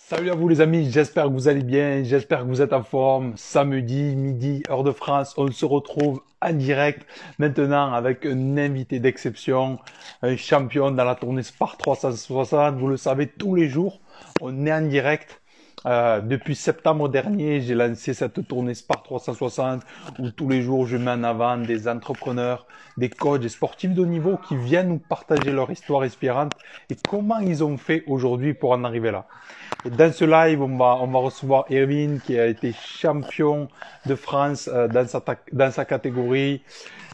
Salut à vous les amis, j'espère que vous allez bien, j'espère que vous êtes en forme. Samedi, midi, heure de France, on se retrouve en direct maintenant avec un invité d'exception, un champion dans la tournée Spar 360. Vous le savez, tous les jours, on est en direct. Depuis septembre dernier, j'ai lancé cette tournée Spar 360 où tous les jours je mets en avant des entrepreneurs, des coachs, des sportifs de haut niveau qui viennent nous partager leur histoire inspirante et comment ils ont fait aujourd'hui pour en arriver là. Et dans ce live, on va recevoir Erwin qui a été champion de France dans sa catégorie.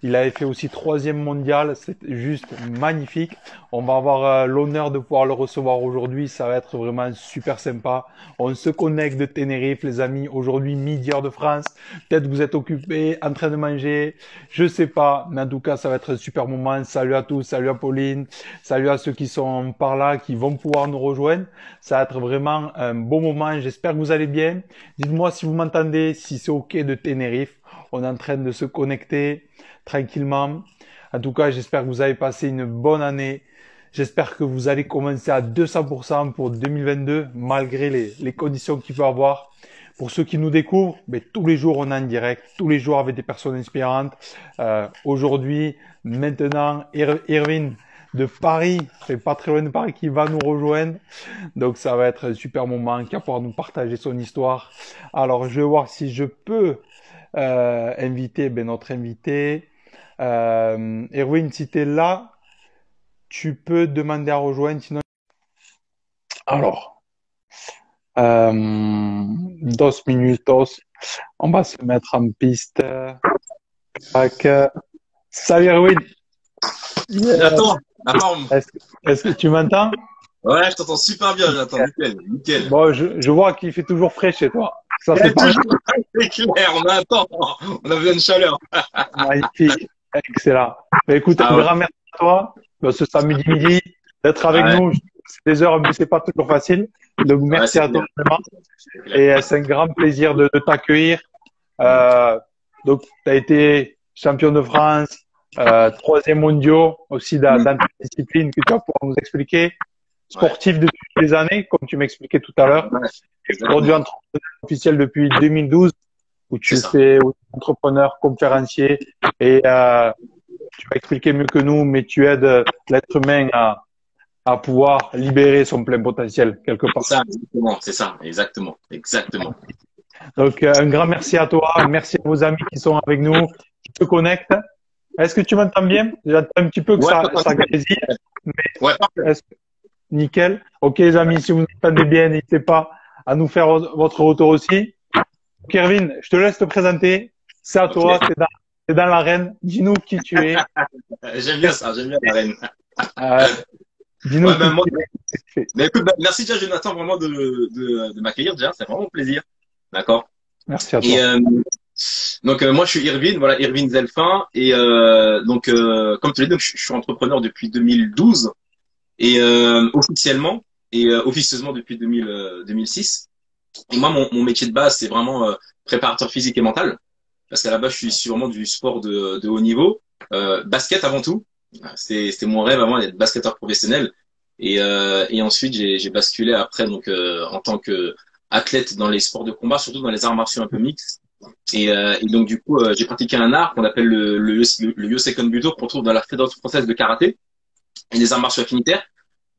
Il avait fait aussi troisième mondial, c'est juste magnifique. On va avoir l'honneur de pouvoir le recevoir aujourd'hui, ça va être vraiment super sympa. On se connecte de Tenerife, les amis. Aujourd'hui, midi heure de France. Peut-être que vous êtes occupés, en train de manger, je sais pas, mais en tout cas, ça va être un super moment. Salut à tous, salut à Pauline, salut à ceux qui sont par là, qui vont pouvoir nous rejoindre. Ça va être vraiment un beau moment. J'espère que vous allez bien. Dites-moi si vous m'entendez, si c'est OK de Tenerife. On est en train de se connecter tranquillement. En tout cas, j'espère que vous avez passé une bonne année. J'espère que vous allez commencer à 200% pour 2022, malgré les conditions qu'il peut y avoir. Pour ceux qui nous découvrent, tous les jours on est en direct, tous les jours avec des personnes inspirantes. Aujourd'hui, maintenant, Irvine de Paris, c'est pas très loin de Paris, qui va nous rejoindre. Donc ça va être un super moment, qui va pouvoir nous partager son histoire. Alors je vais voir si je peux inviter notre invité. Erwin, si tu es là, tu peux demander à rejoindre. Sinon, alors, dos minutos. On va se mettre en piste. Tac. Salut Erwin. Attends, la forme. Est-ce que tu m'entends? Ouais, je t'entends super bien, j'attends. Nickel, nickel. Bon, je vois qu'il fait toujours frais chez toi. Ça, c'est Ouais, pas toujours, c'est clair, on attend. On a besoin de chaleur. magnifique. Excellent. Écoute, un Ah ouais. grand merci à toi ce samedi midi d'être avec Ouais, nous. C'est des heures, mais c'est pas toujours facile. Donc, ouais, merci c'est à clair. toi vraiment. C'est clair. Et c'est un grand plaisir de t'accueillir. Mm. Euh, donc, tu as été champion de France, troisième mondial aussi Mm. dans ta discipline que tu vas pouvoir nous expliquer. Ouais, Sportif depuis des années, comme tu m'expliquais tout à l'heure. ouais, Et aujourd'hui, exactement. entrepreneur officiel depuis 2012, où C'est tu ça. fais entrepreneur, conférencier, et tu vas expliquer mieux que nous, mais tu aides l'être humain à pouvoir libérer son plein potentiel quelque C'est part. ça, exactement. C'est ça, exactement. Exactement. Donc, un grand merci à toi, merci à vos amis qui sont avec nous, qui se connectent. Est-ce que tu m'entends bien? J'entends un petit peu que Ouais, ça grésille, mais ouais, parfait. est-ce que nickel? Ok, les amis, si vous m'entendez bien, n'hésitez pas à nous faire votre retour aussi. Kervin, je te laisse te présenter. C'est à Ok. toi, t'es dans l'arène. Dis-nous qui tu es. J'aime bien ça, j'aime bien la reine. Euh, dis-nous Ouais, ben qui moi, tu es. Qu'est-ce que tu fais. ben écoute, ben, merci déjà, Jonathan, vraiment de m'accueillir déjà. C'est vraiment un plaisir. D'accord. Merci à Et toi. donc moi je suis Irvine, voilà Irvine Zelfin et comme tu l'as dit, donc, je suis entrepreneur depuis 2012 et officiellement et officieusement depuis 2006. Et moi mon métier de base c'est vraiment préparateur physique et mental parce qu'à la base je suis issu vraiment du sport de haut niveau, basket avant tout. C'était mon rêve avant d'être basketteur professionnel et ensuite j'ai basculé après donc en tant que athlète dans les sports de combat, surtout dans les arts martiaux un peu mixtes. Et donc du coup, j'ai pratiqué un art qu'on appelle le Yoseikon Budo, qu'on trouve dans la Fédération française de karaté et des arts martiaux affinitaires,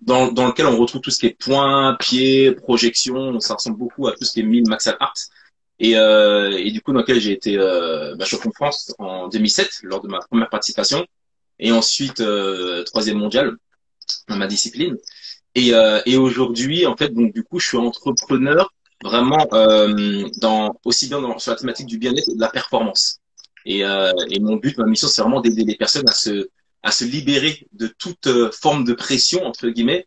dans lequel on retrouve tout ce qui est points, pieds, projections. Ça ressemble beaucoup à tout ce qui est mime, martial arts. Et du coup, dans lequel j'ai été champion de France en 2007 lors de ma première participation, et ensuite troisième mondial dans ma discipline. Et aujourd'hui, en fait, donc du coup, je suis entrepreneur vraiment dans aussi bien sur la thématique du bien-être et de la performance. Et mon but, ma mission, c'est vraiment d'aider les personnes à se libérer de toute forme de pression entre guillemets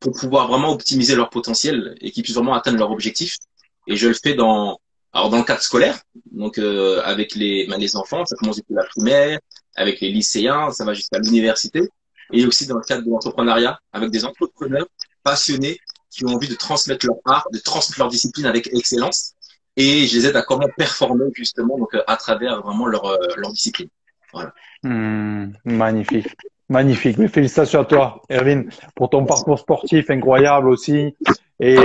pour pouvoir vraiment optimiser leur potentiel et qu'ils puissent vraiment atteindre leur objectif. Et je le fais dans le cadre scolaire, donc avec les enfants, ça commence depuis la primaire, avec les lycéens, ça va jusqu'à l'université, et aussi dans le cadre de l'entrepreneuriat, avec des entrepreneurs passionnés qui ont envie de transmettre leur art, de transmettre leur discipline avec excellence, et je les aide à comment performer justement donc à travers vraiment leur discipline. Voilà. Magnifique. Magnifique. Mais félicitations à toi, Erwin, pour ton parcours sportif incroyable aussi et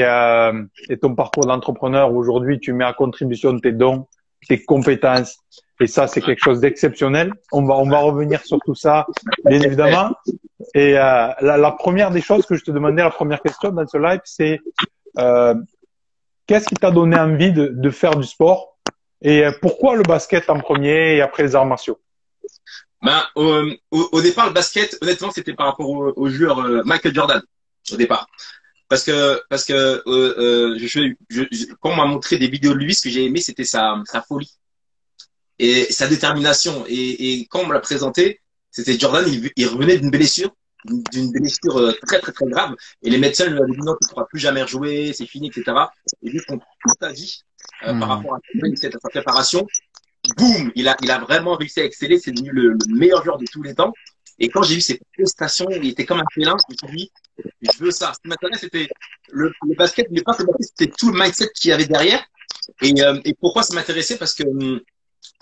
ton parcours d'entrepreneur où aujourd'hui tu mets à contribution tes dons, tes compétences. Et ça, c'est quelque chose d'exceptionnel. On va revenir sur tout ça, bien évidemment. Et la première des choses que je te demandais, la première question dans ce live, c'est euh, qu'est-ce qui t'a donné envie de faire du sport et pourquoi le basket en premier et après les arts martiaux? Ben, au départ, le basket, honnêtement, c'était par rapport au joueur Michael Jordan, au départ. Parce que quand on m'a montré des vidéos de lui, ce que j'ai aimé, c'était sa folie et sa détermination. Et quand on me l'a présenté, c'était Jordan, il revenait d'une blessure très très très grave. Et les médecins lui avaient dit non, tu ne pourras plus jamais rejouer, c'est fini, etc. Et lui, toute sa vie, par rapport à sa préparation, boum, il a vraiment réussi à exceller. C'est devenu le meilleur joueur de tous les temps. Et quand j'ai vu ses prestations, il était comme un félin. Je me suis dit, je veux ça. Ce qui m'intéressait, c'était le basket, mais pas que le basket, c'était tout le mindset qu'il y avait derrière. Et pourquoi ça m'intéressait? Parce que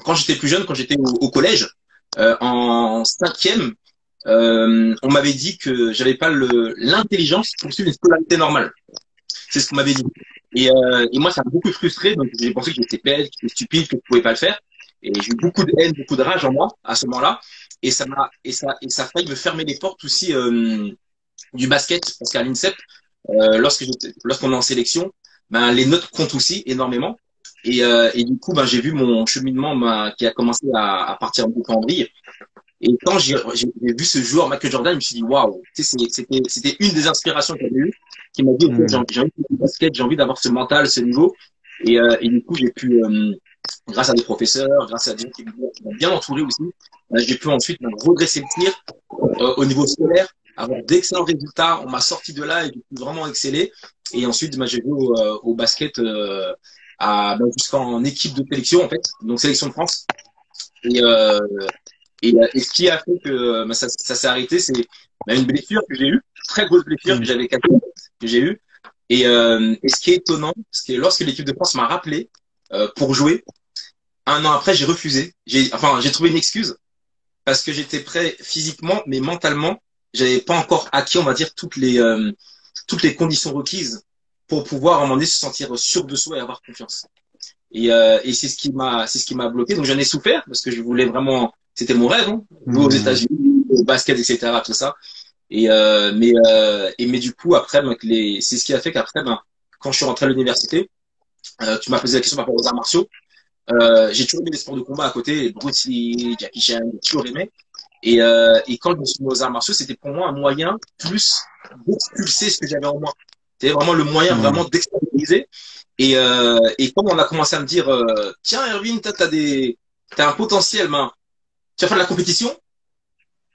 quand j'étais plus jeune, quand j'étais au collège, en cinquième, on m'avait dit que j'avais pas l'intelligence pour suivre une scolarité normale. C'est ce qu'on m'avait dit. Et moi, ça m'a beaucoup frustré. Donc, j'ai pensé que j'étais bête, que j'étais stupide, que je pouvais pas le faire. Et j'ai eu beaucoup de haine, beaucoup de rage en moi à ce moment-là. Et ça a failli me fermer les portes aussi du basket. Parce qu'à l'INSEP, lorsqu'on est en sélection, ben, les notes comptent aussi énormément. Et du coup, ben, j'ai vu mon cheminement qui a commencé à partir beaucoup en vrille. Et quand j'ai vu ce joueur, Michael Jordan, je me suis dit, waouh, tu sais, c'était une des inspirations que j'avais eues, qui m'a dit, ok, j'ai envie de faire du basket, j'ai envie d'avoir ce mental, ce niveau. Et du coup, j'ai pu, grâce à des professeurs, grâce à des gens qui m'ont bien entouré aussi, j'ai pu ensuite redresser le tir au niveau scolaire, avoir d'excellents résultats. On m'a sorti de là et j'ai pu vraiment exceller. Et ensuite, j'ai joué au basket jusqu'en équipe de sélection, en fait, donc sélection de France. Et, euh, et ce qui a fait que ça s'est arrêté, c'est une blessure que j'ai eue, très grosse blessure que j'avais que j'ai eue. Et ce qui est étonnant, c'est que lorsque l'équipe de France m'a rappelé pour jouer, un an après, j'ai refusé. J'ai trouvé une excuse parce que j'étais prêt physiquement, mais mentalement, j'avais pas encore acquis, on va dire, toutes les conditions requises pour pouvoir à un moment donné se sentir sûr de soi et avoir confiance. Et c'est ce qui m'a bloqué. Donc j'en ai souffert parce que je voulais vraiment, c'était mon rêve, hein, jouer aux États-Unis, au basket, etc., tout ça. Mais du coup après, c'est ce qui a fait qu'après, quand je suis rentré à l'université, tu m'as posé la question par rapport aux arts martiaux. J'ai toujours aimé les sports de combat à côté, Bruce Lee, Jackie Chan, j'ai toujours aimé. Et quand je me suis mis aux arts martiaux, c'était pour moi un moyen plus d'expulser ce que j'avais en moi. C'était vraiment le moyen vraiment d'extérioriser. Et comme on a commencé à me dire, tiens, Erwin, t'as un potentiel, tu vas faire de la compétition.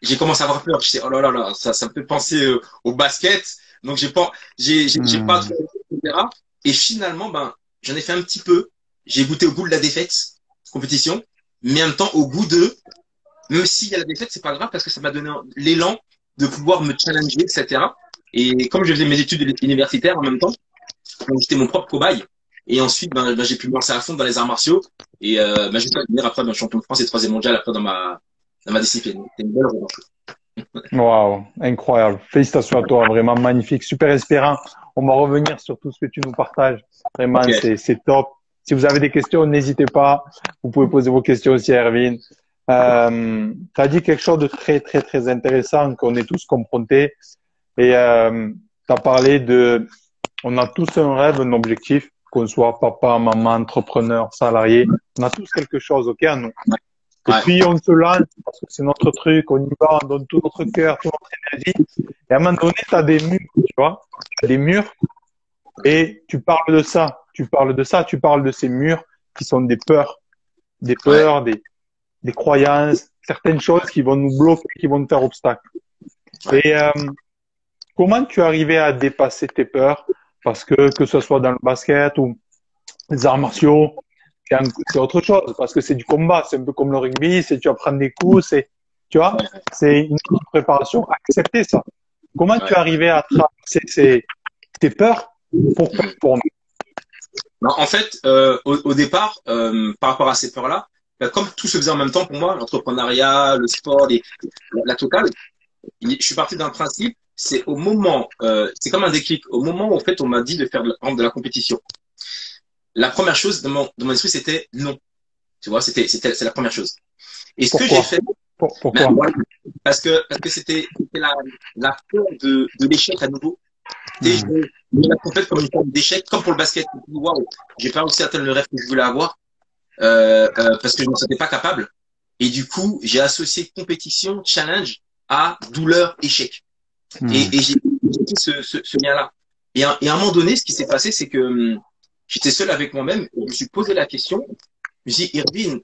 J'ai commencé à avoir peur. Je sais, oh là là là, ça me fait penser au basket. Donc j'ai pas trop, etc. Et finalement, j'en ai fait un petit peu. J'ai goûté au goût de la défaite, compétition, mais en même temps au goût même s'il y a la défaite, c'est pas grave parce que ça m'a donné l'élan de pouvoir me challenger, etc. Et comme je faisais mes études universitaires en même temps, donc j'étais mon propre cobaye. Et ensuite, j'ai pu me lancer à fond dans les arts martiaux. Et j'ai pu devenir après champion de France et troisième mondial après dans ma discipline. C'était une belle revanche. Waouh, incroyable. Félicitations à toi, vraiment magnifique, super inspirant. On va revenir sur tout ce que tu nous partages. Vraiment, Okay. c'est top. Si vous avez des questions, n'hésitez pas. Vous pouvez poser vos questions aussi à Erwin. Tu as dit quelque chose de très, très, très intéressant qu'on est tous confrontés. Et tu as parlé on a tous un rêve, un objectif, qu'on soit papa, maman, entrepreneur, salarié. On a tous quelque chose, ok, à nous. Et puis, on se lance parce que c'est notre truc, on y va, on donne tout notre cœur, toute notre énergie. Et à un moment donné, tu as des murs, tu vois, des murs, et tu parles de ça, tu parles de ces murs qui sont des peurs, des croyances, certaines choses qui vont nous bloquer, qui vont nous faire obstacle. Et comment tu es arrivé à dépasser tes peurs? Parce que ce soit dans le basket ou les arts martiaux, c'est autre chose parce que c'est du combat, c'est un peu comme le rugby, tu vas prendre des coups, tu vois, c'est une préparation. Accepter ça. Comment tu es arrivé à traverser tes peurs pour performer? En fait, au départ, par rapport à ces peurs-là, comme tout se faisait en même temps pour moi, l'entrepreneuriat, le sport, la totale, Je suis parti d'un principe, c'est au moment, c'est comme un déclic, au moment où en fait on m'a dit de faire de la compétition. La première chose dans mon esprit, c'était non. Tu vois, c'est la première chose. Et ce que j'ai Pourquoi? fait, ben, Pourquoi? voilà, parce que c'était la peur de l'échec à nouveau. Tu sais, Hmm. je la complète comme une forme d'échec, comme pour le basket. Waouh, j'ai pas réussi à atteindre le rêve que je voulais avoir, parce que je ne me sentais pas capable. Et du coup, j'ai associé compétition, challenge à douleur, échec. Hmm. Et j'ai fait ce lien-là. Et à un moment donné, ce qui s'est passé, c'est que j'étais seul avec moi-même. Je me suis posé la question. Je me suis dit, Irvine,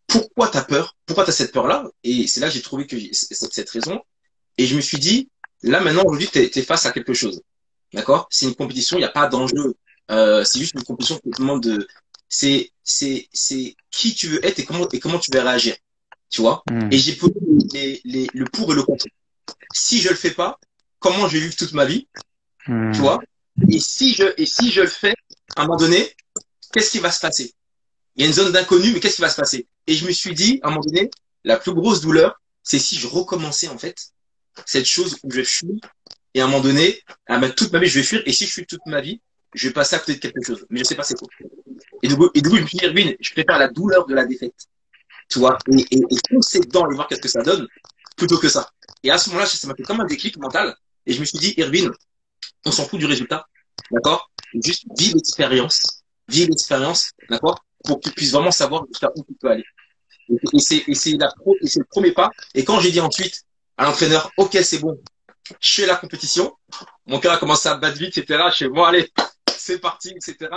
pourquoi t'as peur? Pourquoi t'as cette peur-là? Et c'est là que j'ai trouvé que cette raison. Et je me suis dit, là maintenant, aujourd'hui, t'es face à quelque chose. D'accord? C'est une compétition, il n'y a pas d'enjeu. C'est juste une compétition qui te demande de, c'est qui tu veux être et comment tu veux réagir. Tu vois? Et Hmm. j'ai posé le pour et le contre. Si je le fais pas, comment je vais vivre toute ma vie? Tu Hmm. vois? Et si je le fais, à un moment donné, qu'est-ce qui va se passer? Il y a une zone d'inconnu, mais qu'est-ce qui va se passer? Et je me suis dit, à un moment donné, la plus grosse douleur, c'est si je recommençais, en fait, cette chose où je fuis, et à un moment donné, ah ben, toute ma vie, je vais fuir, et si je fuis toute ma vie, je vais passer à côté de quelque chose. Mais je sais pas c'est quoi. Et du coup, je me suis dit, Irvine, je préfère la douleur de la défaite, tu vois, et foncer dedans et voir qu'est-ce que ça donne, plutôt que ça. Et à ce moment-là, ça m'a fait comme un déclic mental, et je me suis dit, Irvine, on s'en fout du résultat, d'accord? Juste vis l'expérience, d'accord? Pour que tu puisses vraiment savoir jusqu'à où tu peux aller. Et c'est le premier pas. Et quand j'ai dit ensuite à l'entraîneur, OK, c'est bon, je fais la compétition, mon cœur a commencé à battre vite, etc. Je fais, bon, allez, c'est parti, etc.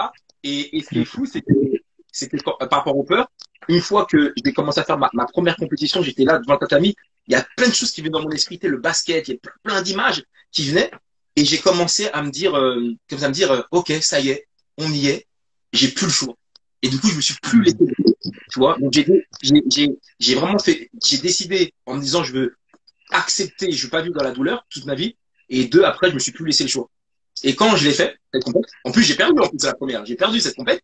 Et ce qui est fou, c'est que par rapport aux peurs, une fois que j'ai commencé à faire ma première compétition, j'étais là devant le tatami, il y a plein de choses qui venaient dans mon esprit, le basket, il y a plein d'images qui venaient, et j'ai commencé à me dire, comme ça, à me dire, OK, ça y est, on y est, j'ai plus le choix. Et du coup, je me suis plus laissé, Hmm. tu vois. Donc j'ai vraiment fait, j'ai décidé en me disant, je veux accepter, je veux pas vivre dans la douleur toute ma vie. Et deux, après, je me suis plus laissé le choix. Et quand je l'ai fait, cette compète, en plus, j'ai perdu en plus à la première, j'ai perdu cette compète,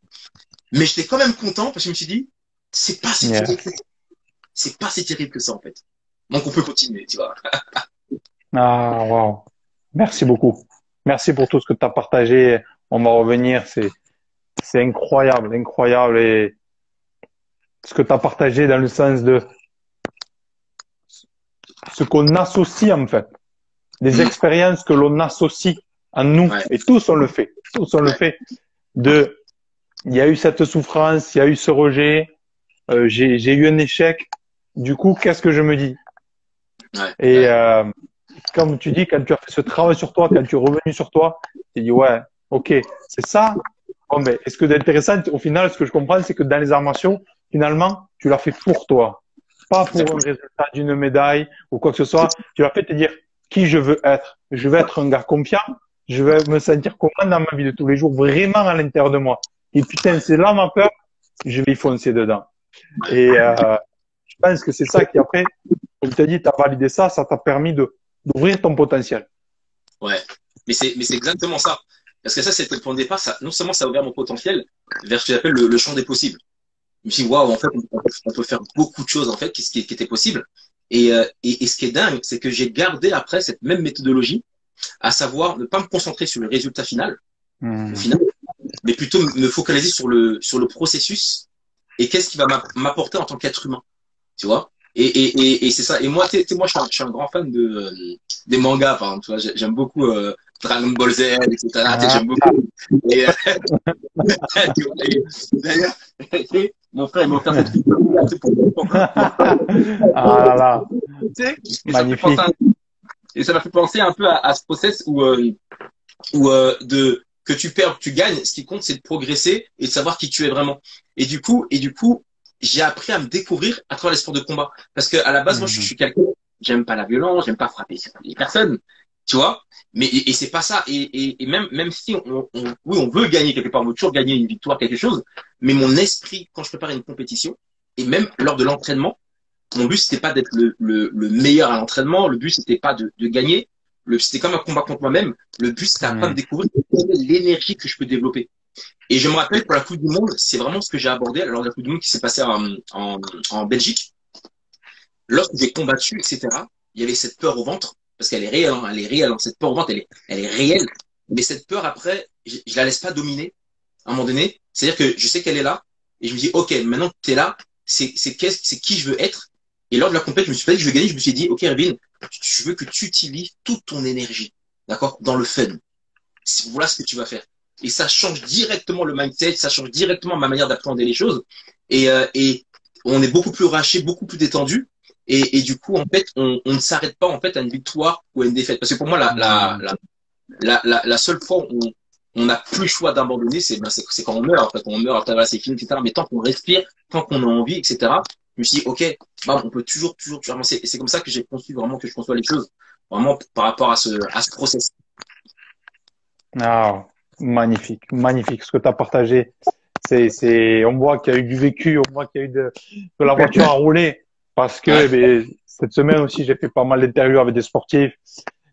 mais j'étais quand même content parce que je me suis dit, c'est pas si Yeah. terrible que ça. C'est pas si terrible que ça, en fait. Donc, on peut continuer, tu vois. Ah, wow. Merci beaucoup. Merci pour tout ce que tu as partagé. On va revenir. C'est incroyable, incroyable. Et ce que tu as partagé dans le sens de ce qu'on associe, en fait. Des Mmh. expériences que l'on associe à nous. Ouais, Et tous on le fait. Tous on le ouais, fait. De, il y a eu cette souffrance, il y a eu ce rejet, j'ai eu un échec. Du coup, qu'est-ce que je me dis? ouais, Et ouais. comme tu dis, quand tu as fait ce travail sur toi, quand tu es revenu sur toi, tu dis ouais, ok, c'est ça. Bon, ben, et ce que d'intéressant, au final, ce que je comprends, c'est que dans les arts martiaux, finalement, tu l'as fait pour toi, pas pour un Exactement. résultat d'une médaille ou quoi que ce soit. Tu l'as fait te dire qui je veux être. Je veux être un gars confiant. Je veux me sentir comment dans ma vie de tous les jours, vraiment à l'intérieur de moi. Et putain, Ouais, c'est là ma peur. Je vais y foncer dedans. ouais, Et je pense que c'est ça qui après, comme tu as dit, tu as validé ça, ça t'a permis de d'ouvrir ton potentiel. ouais. Mais c'est exactement ça. Parce que ça, c'était le point de départ. Ça, non seulement ça a ouvert mon potentiel vers ce que j'appelle le champ des possibles. Je me suis dit, waouh, en fait, on peut faire beaucoup de choses, en fait, qui était possible. Et ce qui est dingue, c'est que j'ai gardé après cette même méthodologie, à savoir ne pas me concentrer sur le résultat final, au Hmm. final, mais plutôt me focaliser sur le processus et qu'est-ce qui va m'apporter en tant qu'être humain, tu vois. Et c'est ça. Et moi, moi, je suis un grand fan des mangas, par exemple, tu vois. J'aime beaucoup Dragon Ball Z, etc. Ah, J'aime beaucoup. Et, tu vois, d'ailleurs, mon frère, il m'a offert cette vidéo ah là là, et ça me fait penser magnifique. et ça m'a fait penser un peu à ce process où que tu perds, tu gagnes. Ce qui compte, c'est de progresser et de savoir qui tu es vraiment. Et du coup, j'ai appris à me découvrir à travers les sports de combat. Parce que à la base, moi, je Mhm. suis quelqu'un, j'aime pas la violence, j'aime pas frapper les personnes, tu vois. Mais et c'est pas ça. Et même si oui, on veut gagner quelque part, on veut toujours gagner une victoire, quelque chose. Mais mon esprit, quand je prépare une compétition et même lors de l'entraînement, mon but c'était pas d'être le meilleur à l'entraînement. Le but c'était pas de gagner. C'était comme un combat contre moi-même. Le but c'était après de Mhm. découvrir l'énergie que je peux développer. Et je me rappelle pour la Coupe du Monde, c'est vraiment ce que j'ai abordé lors de la Coupe du Monde qui s'est passée en Belgique. lorsque j'ai combattu, etc., il y avait cette peur au ventre, parce qu'elle est réelle, hein, elle est réelle, hein, cette peur au ventre, elle est réelle. Mais cette peur, après, je la laisse pas dominer à un moment donné. C'est-à-dire que je sais qu'elle est là, et je me dis, OK, maintenant que tu es là, c'est qui je veux être. Et lors de la compétition, je me suis pas dit que je veux gagner, je me suis dit, OK, Erwin, je veux que tu utilises toute ton énergie, d'accord, dans le fun. Voilà ce que tu vas faire. Et ça change directement le mindset, ça change directement ma manière d'appréhender les choses. Et on est beaucoup plus relâché, beaucoup plus détendu. Et du coup, en fait, on ne s'arrête pas en fait à une victoire ou à une défaite. Parce que pour moi, la seule fois où on n'a plus le choix d'abandonner, c'est quand on meurt. En fait, quand on meurt, après, voilà, c'est fini, etc. Mais tant qu'on respire, tant qu'on a envie, etc. Je me suis dit, OK, bah, on peut toujours avancer. Et c'est comme ça que j'ai conçu vraiment, que je conçois les choses, vraiment par rapport à ce process. Ah, magnifique, magnifique. Ce que tu as partagé, on voit qu'il y a eu du vécu, on voit qu'il y a eu de la voiture à rouler. Parce que, Ouais, eh bien, cette semaine aussi, j'ai fait pas mal d'interviews avec des sportifs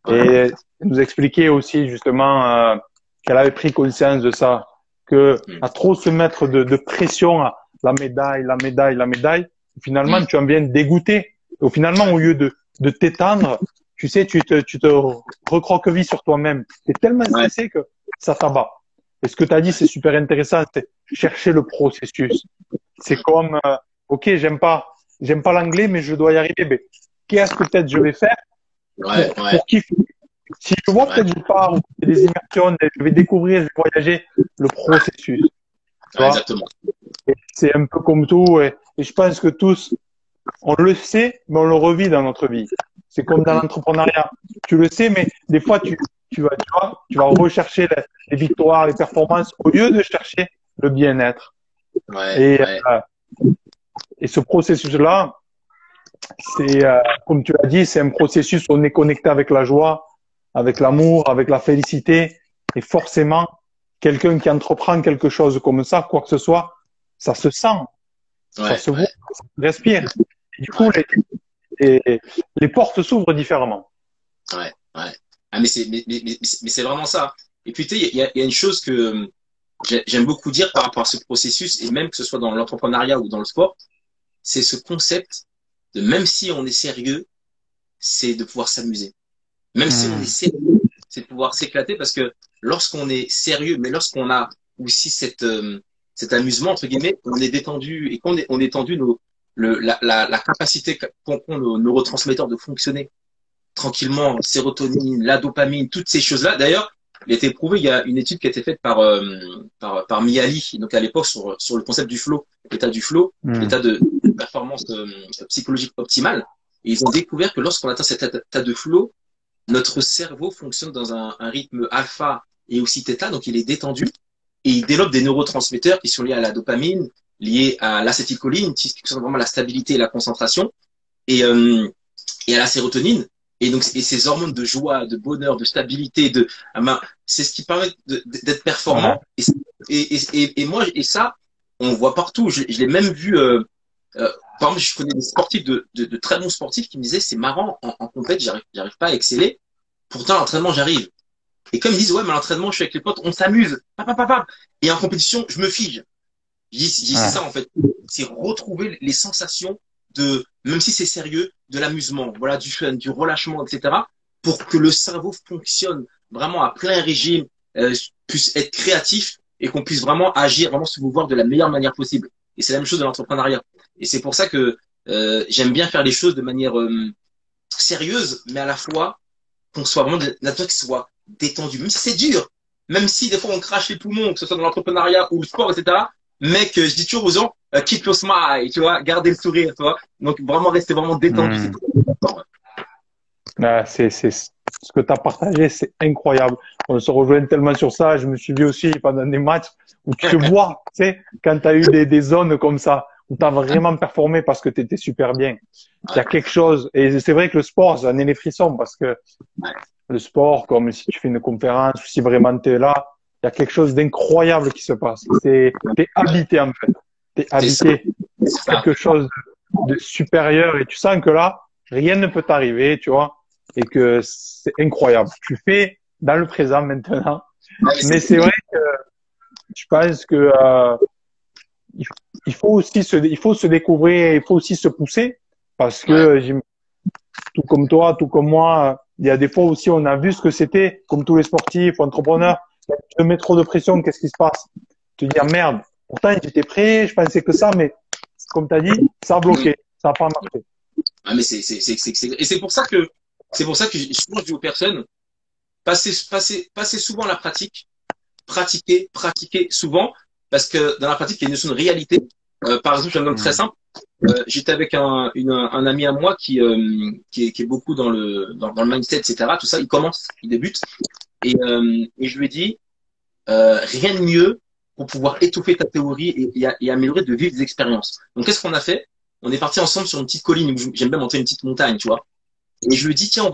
et ouais, elle nous expliquait aussi justement qu'elle avait pris conscience de ça, que mm, à trop se mettre de pression à la médaille, la médaille, la médaille, finalement, mm, tu en viens dégoûter. Au finalement, ouais, au lieu de t'étendre, tu sais, tu te recroquevilles sur toi-même. Tu es tellement ouais, stressé que ça t'abat. Et ce que tu as dit, c'est super intéressant, c'est chercher le processus. C'est comme, OK, j'aime pas l'anglais, mais je dois y arriver. Mais qu'est-ce que peut-être je vais faire ouais, ouais, pour kiffer? Si je vois ouais, peut-être je pars, ou des immersions, je vais découvrir, je vais voyager, le processus. Tu ouais, vois, exactement. et c'est un peu comme tout. Et je pense que tous, on le sait, mais on le revit dans notre vie. C'est comme dans Mm, l'entrepreneuriat. Tu le sais, mais des fois, tu vas rechercher les victoires, les performances, au lieu de chercher le bien-être. ouais, Et, ouais, euh, et ce processus-là, c'est, comme tu l'as dit, c'est un processus où on est connecté avec la joie, avec l'amour, avec la félicité. Et forcément, quelqu'un qui entreprend quelque chose comme ça, quoi que ce soit, ça se sent, ça ouais, se voit, ouais, ça se respire. Et du coup, ouais, les portes s'ouvrent différemment. ouais, ouais. Ah, mais c'est vraiment ça. Et puis, tu sais, il y a une chose que j'aime beaucoup dire par rapport à ce processus, et même que ce soit dans l'entrepreneuriat ou dans le sport, c'est ce concept de même si on est sérieux, c'est de pouvoir s'amuser. Même si on est Hmm. sérieux, c'est de pouvoir s'éclater parce que lorsqu'on est sérieux, mais lorsqu'on a aussi cet amusement, entre guillemets, on est détendu et on est tendu, la capacité qu'ont nos neurotransmetteurs de fonctionner tranquillement, sérotonine, la dopamine, toutes ces choses-là. D'ailleurs, il a été prouvé, il y a une étude qui a été faite par Mihaly, donc à l'époque sur le concept du flow, l'état du flow, Hmm. l'état de performance psychologique optimale. Et ils ont découvert que lorsqu'on atteint cet état de flow, notre cerveau fonctionne dans un rythme alpha et aussi θ, donc il est détendu et il développe des neurotransmetteurs qui sont liés à la dopamine, liés à l'acétylcholine, qui sont vraiment la stabilité et la concentration, et, euh, et à la sérotonine. Et donc, et ces hormones de joie, de bonheur, de stabilité, c'est ce qui permet d'être Ouais. performant. Et moi, et ça, on le voit partout. Je l'ai même vu. Par exemple, je connais des sportifs de très bons sportifs qui me disaient c'est marrant en compète, j'arrive pas à exceller. Pourtant, à l'entraînement, j'arrive. Et comme ils disent ouais, mais à l'entraînement, je suis avec les potes, on s'amuse. Et en compétition, je me fige. Je dis c'est ça Ouais. en fait. C'est retrouver les sensations de, même si c'est sérieux, de l'amusement, voilà, du fun, du relâchement, etc. Pour que le cerveau fonctionne vraiment à plein régime, puisse être créatif et qu'on puisse vraiment agir, vraiment se mouvoir de la meilleure manière possible. Et c'est la même chose de l'entrepreneuriat. Et c'est pour ça que j'aime bien faire les choses de manière sérieuse, mais à la fois qu'on soit vraiment de nature qui soit détendu. Même si c'est dur, même si des fois on crache les poumons, que ce soit dans l'entrepreneuriat ou le sport, etc. Mec, je dis toujours aux gens, keep your smile, tu vois, gardez le sourire, tu vois. Donc vraiment rester vraiment détendu, c'est Hmm. très important. Ce que tu as partagé, c'est incroyable. On se rejoint tellement sur ça. Je me suis vu aussi pendant des matchs où tu te vois, tu sais, quand tu as eu des zones comme ça, où tu as vraiment performé parce que tu étais super bien. Il y Ouais, a quelque chose, et c'est vrai que le sport, ça en est les frissons parce que ouais, le sport, comme si tu fais une conférence ou si vraiment tu es là, il y a quelque chose d'incroyable qui se passe. T'es ouais. habité en fait. T'es C'est ça, habité c'est ça. quelque chose de supérieur et tu sens que là, rien ne peut t'arriver, tu vois, et que c'est incroyable. Tu fais dans le présent maintenant, Ouais, mais mais c'est vrai que je pense que il faut aussi il faut se découvrir, il faut aussi se pousser Parce Ouais. que tout comme toi, tout comme moi, il y a des fois aussi, on a vu ce que c'était, comme tous les sportifs, entrepreneurs. Tu te mets trop de pression, qu'est-ce qui se passe? Tu te dis, ah, merde, pourtant j'étais prêt, je pensais que ça, mais comme tu as dit, ça a Mm. bloqué, ça n'a pas marché. Ah, mais et c'est pour ça que souvent je dis aux personnes, passez souvent à la pratique, pratiquer souvent, parce que dans la pratique, il y a une notion de réalité. Par exemple, un exemple très Hmm. simple. J'étais avec un ami à moi qui est beaucoup dans le mindset, etc. Tout ça, il débute, et je lui ai dit, rien de mieux pour pouvoir étouffer ta théorie et améliorer de vives expériences. Donc, qu'est-ce qu'on a fait? On est parti ensemble sur une petite colline où j'aime bien monter une petite montagne, tu vois. Et je lui ai dit, tiens, on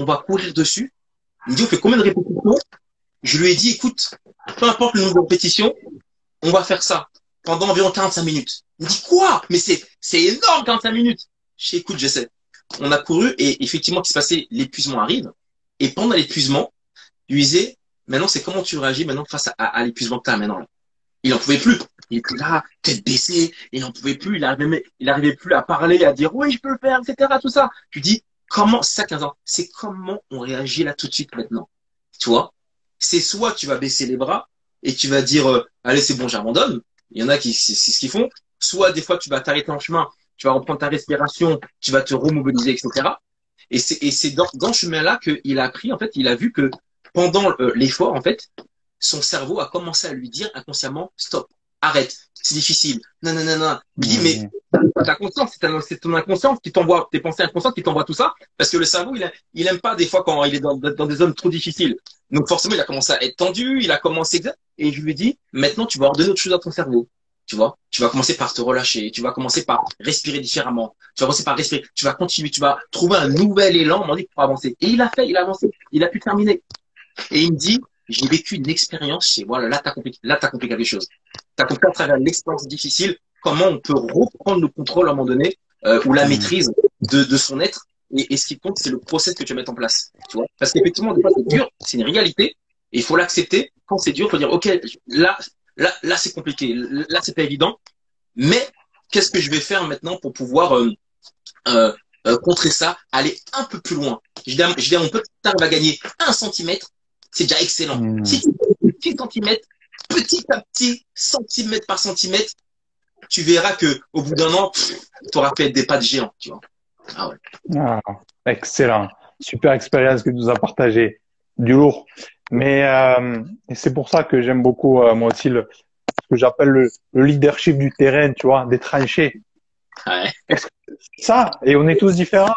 va courir dessus. Il me dit, on fait combien de répétitions? Je lui ai dit, écoute, peu importe le nombre de répétitions, on va faire ça pendant environ 45 minutes. Il me dit, quoi? Mais c'est énorme, 45 minutes. Je dis, écoute, je sais. On a couru et effectivement, ce qui se passait, l'épuisement arrive. Et pendant l'épuisement, je lui disais, maintenant, c'est comment tu réagis maintenant face à l'épuisement que tu as maintenant là. Il en pouvait plus. Il était là, tête baissée, et il en pouvait plus. Il arrivait plus à parler, à dire, oui, je peux le faire, etc., tout ça. Je lui dis, comment, c'est ça 15 ans, c'est comment on réagit là tout de suite maintenant. Tu vois? C'est soit tu vas baisser les bras et tu vas dire, allez, c'est bon, j'abandonne. Il y en a qui, c'est ce qu'ils font. Soit des fois, tu vas t'arrêter en chemin, tu vas reprendre ta respiration, tu vas te remobiliser, etc. Et c'est dans ce chemin-là qu'il a appris, en fait, il a vu que pendant l'effort, en fait, son cerveau a commencé à lui dire inconsciemment, stop, arrête, c'est difficile, non, non, non, non. Il dit, mais Hmm. ta conscience, c'est ton inconscient qui t'envoie, tes pensées inconscientes qui t'envoient tout ça, parce que le cerveau, il aime pas des fois quand il est dans des zones trop difficiles. Donc forcément, il a commencé à être tendu, il a commencé, et je lui dis, maintenant, tu vas ordonner autre chose à ton cerveau. Tu vois, tu vas commencer par te relâcher, tu vas commencer par respirer différemment, tu vas commencer par respirer, tu vas continuer, tu vas trouver un nouvel élan, on m'a dit, pour avancer. Et il a fait, il a avancé, il a pu terminer. Et il me dit, j'ai vécu une expérience, et voilà, là, t'as compris quelque chose. T'as compris à travers l'expérience difficile comment on peut reprendre le contrôle à un moment donné, ou la Hmm. maîtrise de son être. Et ce qui compte, c'est le process que tu vas mettre en place. Tu vois? Parce qu'effectivement, des fois, c'est dur, c'est une réalité, et il faut l'accepter. Quand c'est dur, il faut dire, OK, là, c'est compliqué, là, c'est pas évident, mais qu'est-ce que je vais faire maintenant pour pouvoir euh, contrer ça, aller un peu plus loin. Je dis à mon pote, tu arrives à gagner 1 centimètre, c'est déjà excellent. Hmm. Si tu fais 6 centimètres, petit à petit, centimètre par centimètre, tu verras que au bout d'un an, tu auras fait des pas de géant, tu vois. Ah ouais. Ah, excellent. Super expérience que tu nous as partagé. Du lourd. Mais et c'est pour ça que j'aime beaucoup, moi aussi, ce que j'appelle le leadership du terrain, tu vois, des tranchées. Ouais. Parce que ça, et on est tous différents.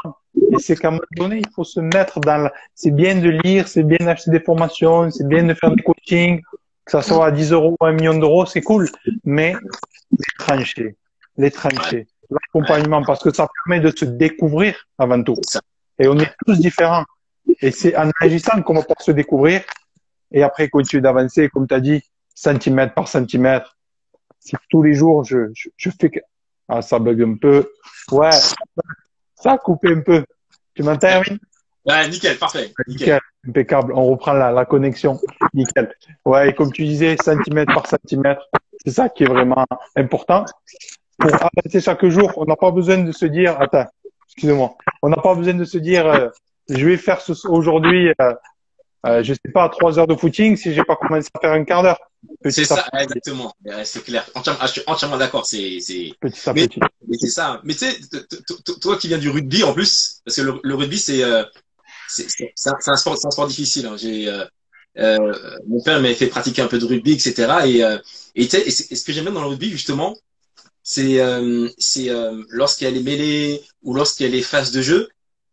Et c'est qu'à un moment donné, il faut se mettre dans c'est bien de lire, c'est bien d'acheter des formations, c'est bien de faire des coachings, que ça soit à 10 euros ou 1 million d'euros, c'est cool. Mais tranchées, les Ouais. tranchées, Ouais. l'accompagnement, parce que ça permet de se découvrir avant tout. C'est ça. Et on est Ouais. tous différents. Et c'est en agissant qu'on va pouvoir se découvrir et après continuer d'avancer, comme tu as dit, centimètre par centimètre. Si tous les jours, je fais que... Ah, ça bug un peu. Ouais, ça a coupé un peu. Tu m'entends, Erwin? Ouais, nickel, parfait, nickel. Nickel, impeccable. On reprend la connexion. Nickel. Ouais, et comme tu disais, centimètre par centimètre, c'est ça qui est vraiment important. Pour avancer chaque jour, on n'a pas besoin de se dire, attends, excusez-moi, on n'a pas besoin de se dire, je vais faire aujourd'hui, je sais pas, 3 heures de footing si j'ai pas commencé à faire un quart d'heure. C'est Petit à ça, petit, exactement. Ouais, c'est clair. Je suis entièrement d'accord. petit à Mais, petit. mais c'est ça. Mais tu sais, toi qui viens du rugby en plus, parce que le rugby, c'est un sport difficile. Hein. Mon père m'avait fait pratiquer un peu de rugby, etc. Et tu sais, et ce que j'aime bien dans le rugby, justement, c'est lorsqu'il y a les mêlées ou lorsqu'il y a les phases de jeu,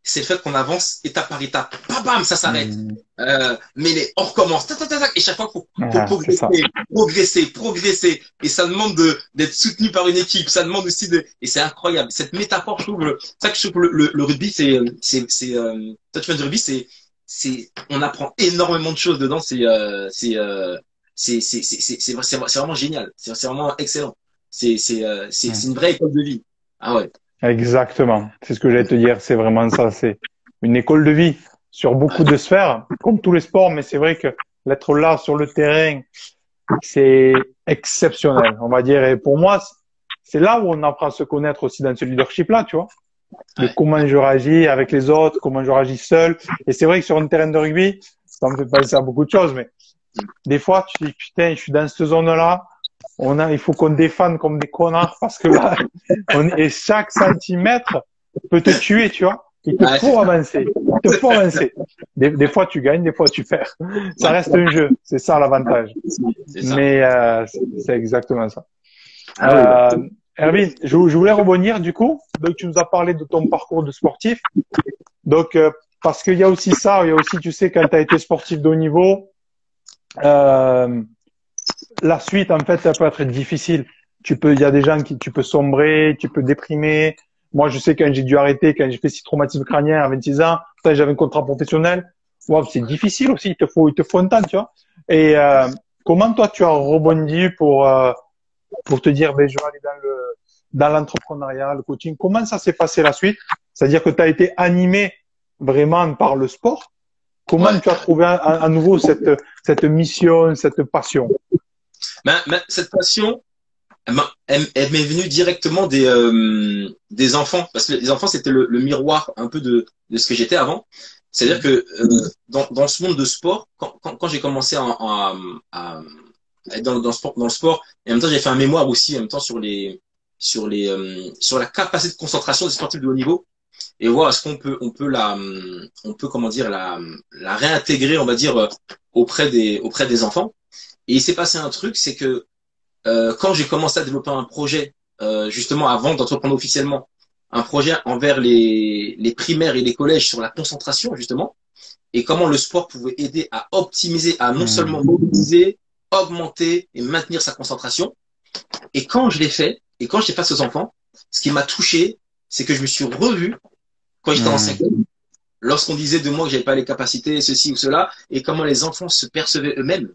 c'est le fait qu'on avance étape par étape. Bam, bam, ça s'arrête. Hmm. Mêlée, on recommence. Tac, tac, tac, tac. Et chaque fois, faut Ah, c'est ça. progresser. Et ça demande d'être soutenu par une équipe. Ça demande aussi et c'est incroyable. Cette métaphore, je trouve, ça que je trouve le rugby, toi tu fais du rugby, on apprend énormément de choses dedans. C'est vraiment génial. C'est vraiment excellent. C'est Hmm. une vraie école de vie. Ah ouais. Exactement. C'est ce que j'allais te dire. C'est vraiment ça. C'est une école de vie sur beaucoup de sphères, comme tous les sports. Mais c'est vrai que l'être là sur le terrain, c'est exceptionnel, on va dire. Et pour moi, c'est là où on apprend à se connaître aussi dans ce leadership-là, tu vois. de comment je réagis avec les autres, comment je réagis seul. Et c'est vrai que sur un terrain de rugby, ça me fait penser à beaucoup de choses, mais des fois, tu dis, putain, je suis dans cette zone-là, il faut qu'on défende comme des connards parce que là, et chaque centimètre peut te tuer, tu vois. Il te faut avancer. Il te faut avancer. Des fois, tu gagnes, des fois, tu perds. Ça reste un jeu. C'est ça l'avantage. Mais c'est exactement ça. Erwin, je voulais rebondir du coup. Donc, tu nous as parlé de ton parcours de sportif. Donc, parce qu'il y a aussi ça, il y a aussi, tu sais, quand tu as été sportif de haut niveau, la suite, en fait, ça peut être difficile. Il y a des gens tu peux sombrer, tu peux déprimer. Moi, je sais quand j'ai dû arrêter, quand j'ai fait 6 traumatismes crâniens à 26 ans, j'avais un contrat professionnel. Wow, c'est difficile aussi. Il te faut un temps, tu vois. Et comment toi, tu as rebondi pour te dire, ben, je vais aller dans l'entrepreneuriat, le coaching. Comment ça s'est passé la suite? C'est-à-dire que tu as été animé vraiment par le sport. Comment tu as trouvé à nouveau cette mission, cette passion? Cette passion, elle m'est venue directement des enfants, parce que les enfants c'était le miroir un peu de ce que j'étais avant. C'est-à-dire que dans ce monde de sport, quand j'ai commencé à être dans le sport, et en même temps j'ai fait un mémoire aussi en même temps sur la capacité de concentration des sportifs de haut niveau, et voir est-ce on peut comment dire la réintégrer, on va dire auprès des enfants. Et il s'est passé un truc, c'est que quand j'ai commencé à développer un projet, justement avant d'entreprendre officiellement, un projet envers les primaires et les collèges sur la concentration justement, et comment le sport pouvait aider à optimiser, à non seulement mobiliser, augmenter et maintenir sa concentration. Et quand je l'ai fait, et quand j'étais face aux enfants, ce qui m'a touché, c'est que je me suis revu quand j'étais en cinquième, lorsqu'on disait de moi que j'avais pas les capacités, ceci ou cela, et comment les enfants se percevaient eux-mêmes.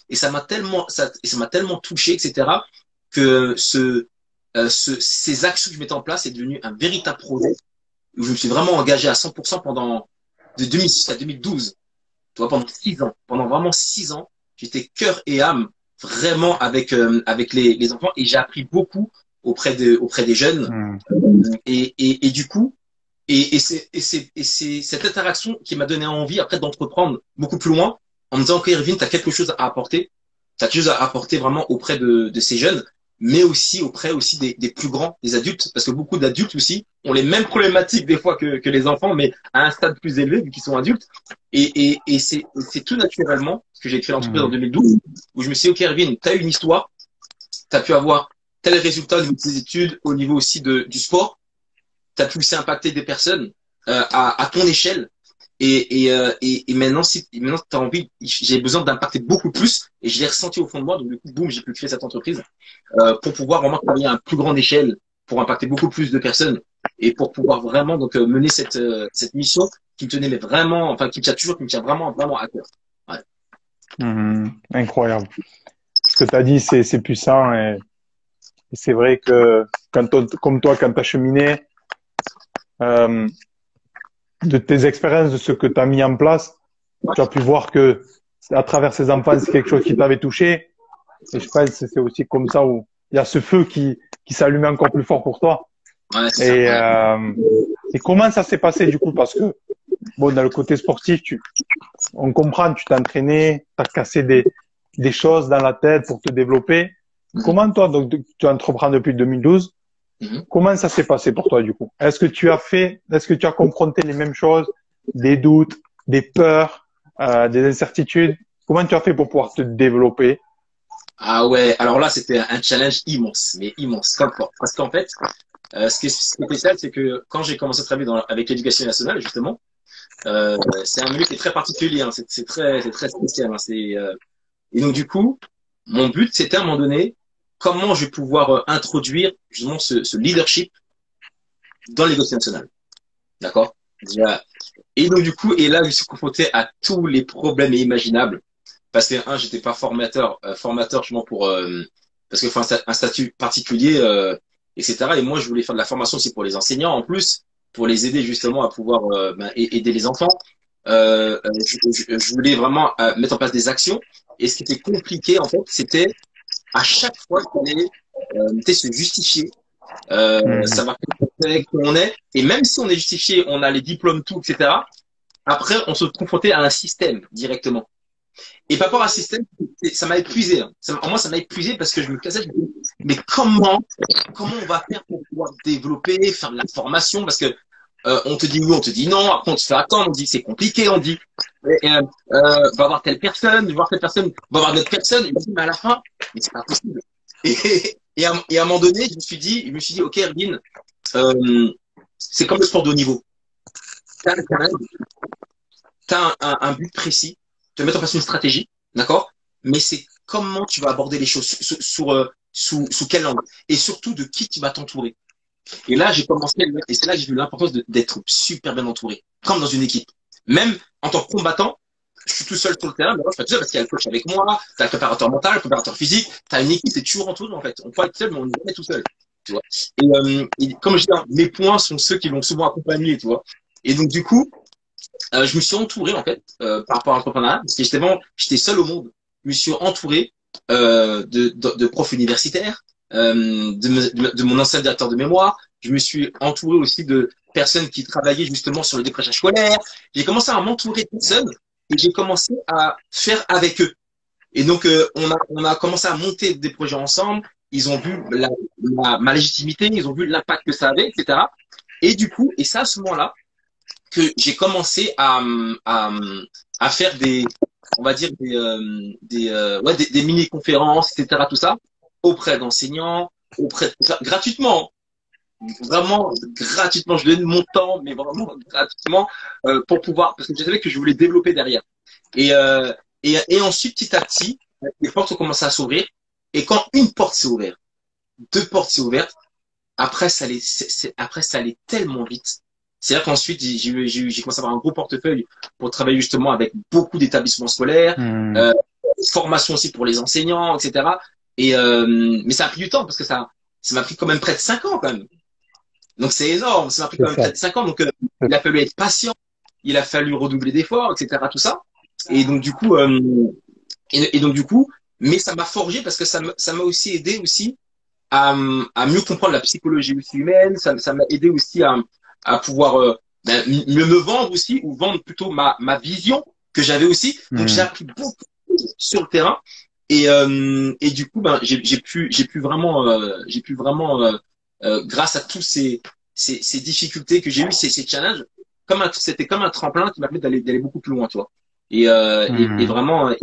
Et ça m'a tellement touché, etc., que ces actions que je mettais en place est devenu un véritable projet où je me suis vraiment engagé à 100% de 2006 à 2012. Tu vois, pendant 6 ans, pendant vraiment 6 ans, j'étais cœur et âme vraiment avec les enfants, et j'ai appris beaucoup auprès des jeunes. Et du coup, c'est cette interaction qui m'a donné envie après d'entreprendre beaucoup plus loin, en me disant, ok, Irvine, tu as quelque chose à apporter. Tu as quelque chose à apporter vraiment auprès de ces jeunes, mais aussi auprès aussi des plus grands, des adultes, parce que beaucoup d'adultes aussi ont les mêmes problématiques des fois que les enfants, mais à un stade plus élevé vu qu'ils sont adultes. Et c'est tout naturellement ce que j'ai créé l'entreprise en 2012, où je me suis dit, ok, Irvine, tu as une histoire, tu as pu avoir tel résultat au niveau de tes études, au niveau aussi du sport, tu as pu aussi impacter des personnes à ton échelle. Et maintenant, maintenant tu as envie, j'ai besoin d'impacter beaucoup plus, et je l'ai ressenti au fond de moi. Donc du coup, boum, j'ai pu créer cette entreprise pour pouvoir vraiment travailler à une plus grande échelle, pour impacter beaucoup plus de personnes, et pour pouvoir vraiment donc mener cette mission qui me tenait mais vraiment, enfin qui me tient vraiment vraiment à cœur. Ouais. Incroyable. Ce que tu as dit, c'est puissant, et c'est vrai que comme toi, quand tu as cheminé de tes expériences, de ce que tu as mis en place, tu as pu voir que à travers ces enfants, c'est quelque chose qui t'avait touché. Et je pense que c'est aussi comme ça où il y a ce feu qui s'allume encore plus fort pour toi. Ouais, et comment ça s'est passé du coup? Parce que bon, dans le côté sportif, on comprend, tu t'es entraîné, tu as cassé des choses dans la tête pour te développer. Comment toi, donc tu entreprends depuis 2012, comment ça s'est passé pour toi du coup? Est-ce que tu as confronté les mêmes choses, des doutes, des peurs, des incertitudes? Comment tu as fait pour pouvoir te développer? Ah ouais, alors là c'était un challenge immense, mais immense, comme fort. Parce qu'en fait, ce qui est spécial, c'est que quand j'ai commencé à travailler avec l'éducation nationale, justement, c'est un milieu qui est très particulier, hein, c'est très spécial. Hein, et donc du coup, mon but c'était à un moment donné, comment je vais pouvoir introduire justement ce leadership dans l'éducation nationale, d'accord? Et donc du coup, et là je suis confronté à tous les problèmes imaginables. Parce que j'étais pas formateur justement parce que faut un statut particulier, etc. Et moi, je voulais faire de la formation aussi pour les enseignants en plus, pour les aider justement à pouvoir aider les enfants. Je voulais vraiment mettre en place des actions. Et ce qui était compliqué en fait, c'était à chaque fois qu'il fallait se justifier, savoir avec qui on est. Et même si on est justifié, on a les diplômes, tout, etc. Après, on se confrontait à un système directement. Et par rapport à un système, ça m'a épuisé. Hein. Moi, ça m'a épuisé parce que je me cassais. Je me disais, mais comment on va faire pour pouvoir développer, faire de la formation? Parce que on te dit oui, on te dit non. Après, on te fait attendre. On dit c'est compliqué. On dit va voir telle personne, va voir d'autres personnes. Et je me dis, mais à la fin, mais c'est pas possible. Et à un moment donné, je me suis dit, ok, Erwin, c'est comme le sport de haut niveau. T'as un but précis, tu vas mettre en place une stratégie, d'accord? Mais c'est comment tu vas aborder les choses, sous quel angle, et surtout de qui tu vas t'entourer. Et là, j'ai commencé, et c'est là que j'ai vu l'importance d'être super bien entouré, comme dans une équipe. Même en tant que combattant, je suis tout seul sur le terrain, mais moi, je suis pas tout seul parce qu'il y a le coach avec moi, t'as le préparateur mental, le préparateur physique, t'as une équipe, t'es toujours entouré, en fait. On peut être seul, mais on n'est jamais tout seul, tu vois. Et comme je dis, hein, mes points sont ceux qui l'ont souvent accompagné, tu vois. Et donc, du coup, je me suis entouré, en fait, par rapport à l'entrepreneuriat, parce que j'étais seul au monde. Je me suis entouré, de profs universitaires, de mon ancien directeur de mémoire. Je me suis entouré aussi de personnes qui travaillaient justement sur le décrochage scolaire. J'ai commencé à m'entourer de personnes et j'ai commencé à faire avec eux. Et donc, on a commencé à monter des projets ensemble. Ils ont vu ma légitimité, ils ont vu l'impact que ça avait, etc. Et du coup, et c'est à ce moment-là que j'ai commencé à faire on va dire des mini-conférences, etc. Tout ça, auprès d'enseignants, gratuitement. Vraiment gratuitement, je donne mon temps, mais vraiment gratuitement pour pouvoir, parce que je savais que je voulais développer derrière. Et ensuite, petit à petit, les portes ont commencé à s'ouvrir. Et quand une porte s'est ouverte, deux portes s'est ouvertes, après après ça allait tellement vite. C'est-à-dire qu'ensuite j'ai commencé à avoir un gros portefeuille pour travailler justement avec beaucoup d'établissements scolaires, formation aussi pour les enseignants, etc. Mais ça a pris du temps parce que ça m'a pris quand même près de 5 ans quand même. Donc c'est énorme, ça m'a pris quand même près de 5 ans. Donc il a fallu être patient, il a fallu redoubler d'efforts, etc. Tout ça. Et donc du coup, mais ça m'a forgé parce que ça m'a aussi aidé aussi à mieux comprendre la psychologie aussi humaine. Ça m'a aidé aussi à pouvoir mieux me vendre aussi, ou vendre plutôt ma vision que j'avais aussi. Donc j'ai appris beaucoup sur le terrain. Et du coup, j'ai pu vraiment grâce à tous ces difficultés que j'ai eues, ces challenges, c'était comme un tremplin qui m'a permis d'aller beaucoup plus loin, tu vois. Et vraiment,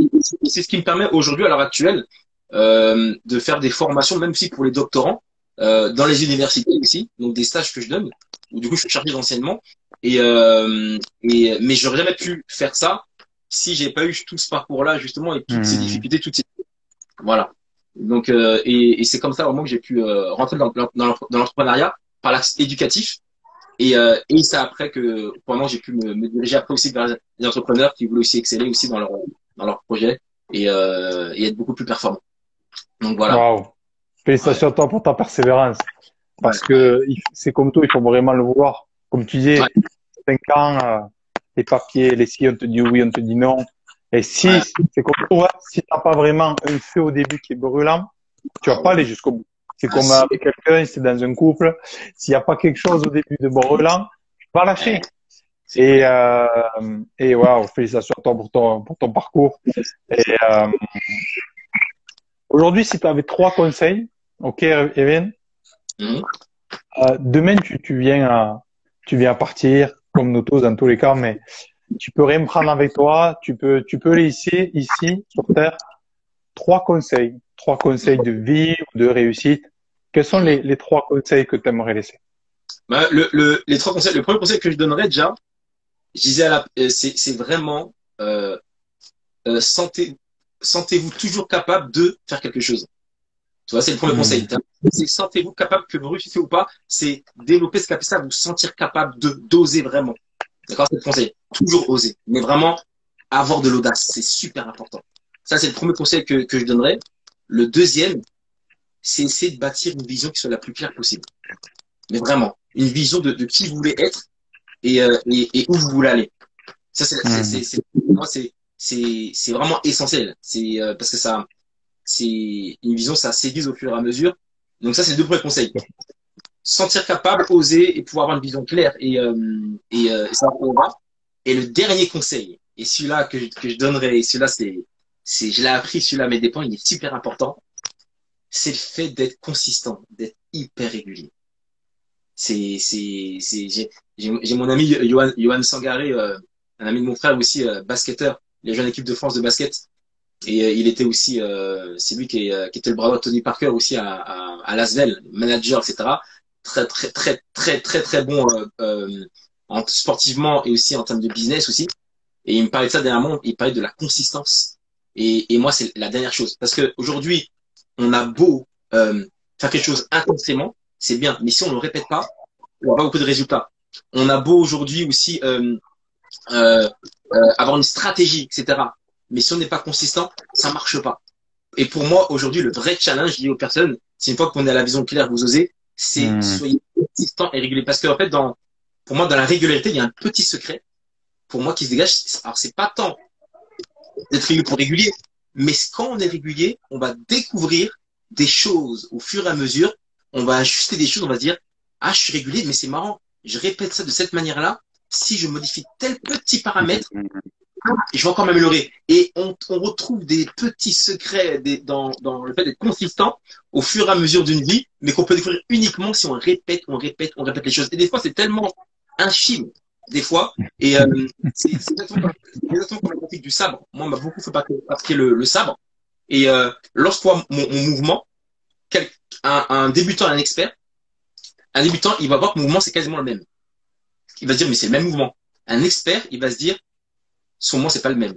c'est ce qui me permet aujourd'hui, à l'heure actuelle, de faire des formations, même si pour les doctorants, dans les universités aussi, donc des stages que je donne, où du coup je suis chargé d'enseignement. Mais j'aurais jamais pu faire ça si j'ai pas eu tout ce parcours-là justement et toutes ces difficultés, voilà. Donc et c'est comme ça vraiment que j'ai pu rentrer dans l'entrepreneuriat par l'axe éducatif. Et c'est après que pendant j'ai pu me diriger après aussi vers les entrepreneurs qui voulaient aussi exceller aussi dans leur projet et être beaucoup plus performants. Donc voilà. Waouh. Félicitations à toi pour ta persévérance. Parce que c'est comme tout, il faut vraiment le vouloir. Comme tu disais, 5 ans, les papiers, les si, on te dit oui, on te dit non. Et si, c'est comme tout, hein, si t'as pas vraiment un feu au début qui est brûlant, tu vas pas aller jusqu'au bout. C'est comme avec quelqu'un, c'est dans un couple. S'il n'y a pas quelque chose au début de brûlant, tu vas lâcher. Et waouh, félicitations à toi pour ton parcours. Et aujourd'hui, si tu avais 3 conseils, ok, Evan, demain tu viens à partir, comme nous tous dans tous les cas, mais tu peux rien prendre avec toi, tu peux laisser ici sur Terre 3 conseils de vie ou de réussite. Quels sont les 3 conseils que tu aimerais laisser? Les 3 conseils, le premier conseil que je donnerais déjà, je disais c'est vraiment sentez-vous toujours capable de faire quelque chose. Tu vois, c'est le premier conseil. C'est sentez-vous capable, que vous réussissez ou pas, c'est développer ce capacité à vous sentir capable d'oser vraiment. D'accord, c'est le conseil. Toujours oser, mais vraiment avoir de l'audace, c'est super important. Ça, c'est le premier conseil que je donnerais. Le deuxième, c'est essayer de bâtir une vision qui soit la plus claire possible. Mais vraiment, une vision de qui vous voulez être et où vous voulez aller. Ça, c'est vraiment essentiel. C'est parce que c'est une vision, ça s'aiguise au fur et à mesure. Donc ça, c'est le 2 premiers conseils. sentir capable, oser et pouvoir avoir une vision claire et savoir où on va. Et le dernier conseil, et celui-là que je donnerais, et celui-là je l'ai appris, celui-là à mes dépens, il est super important, c'est le fait d'être consistant, d'être hyper régulier. J'ai mon ami Johan Sangaré, un ami de mon frère aussi, basketteur, les jeunes équipes de France de basket. Et il était aussi, c'est lui qui était le bras droit de Tony Parker aussi à Lasvel, manager, etc. Très bon sportivement et aussi en termes de business aussi. Et il me parlait de ça dernièrement, il parlait de la consistance. Et moi, c'est la dernière chose. Parce que aujourd'hui, on a beau faire quelque chose intensément, c'est bien, mais si on ne le répète pas, on n'a pas beaucoup de résultats. On a beau aujourd'hui aussi euh, avoir une stratégie, etc. Mais si on n'est pas consistant, ça marche pas. Et pour moi, aujourd'hui, le vrai challenge lié aux personnes, c'est une fois qu'on est à la vision claire, vous osez, c'est soyez consistant et régulier. Parce qu'en fait, pour moi, dans la régularité, il y a un petit secret, pour moi, qui se dégage. Alors, c'est pas tant d'être régulier pour régulier, mais quand on est régulier, on va découvrir des choses au fur et à mesure. On va ajuster des choses, on va se dire, ah, je suis régulier, mais c'est marrant. Je répète ça de cette manière-là. Si je modifie tel petit paramètre, je vais encore m'améliorer. Et on retrouve des petits secrets dans le fait d'être consistant au fur et à mesure d'une vie, mais qu'on peut découvrir uniquement si on répète les choses. Et des fois, c'est tellement infime, des fois. Et c'est exactement comme la pratique du sabre. Moi, on m'a beaucoup fait pratiquer le sabre. Et lorsqu'on voit mon mouvement, un débutant et un expert, un débutant, il va voir que le mouvement, c'est quasiment le même. Il va se dire, mais c'est le même mouvement. Un expert, il va se dire, son mouvement, c'est pas le même.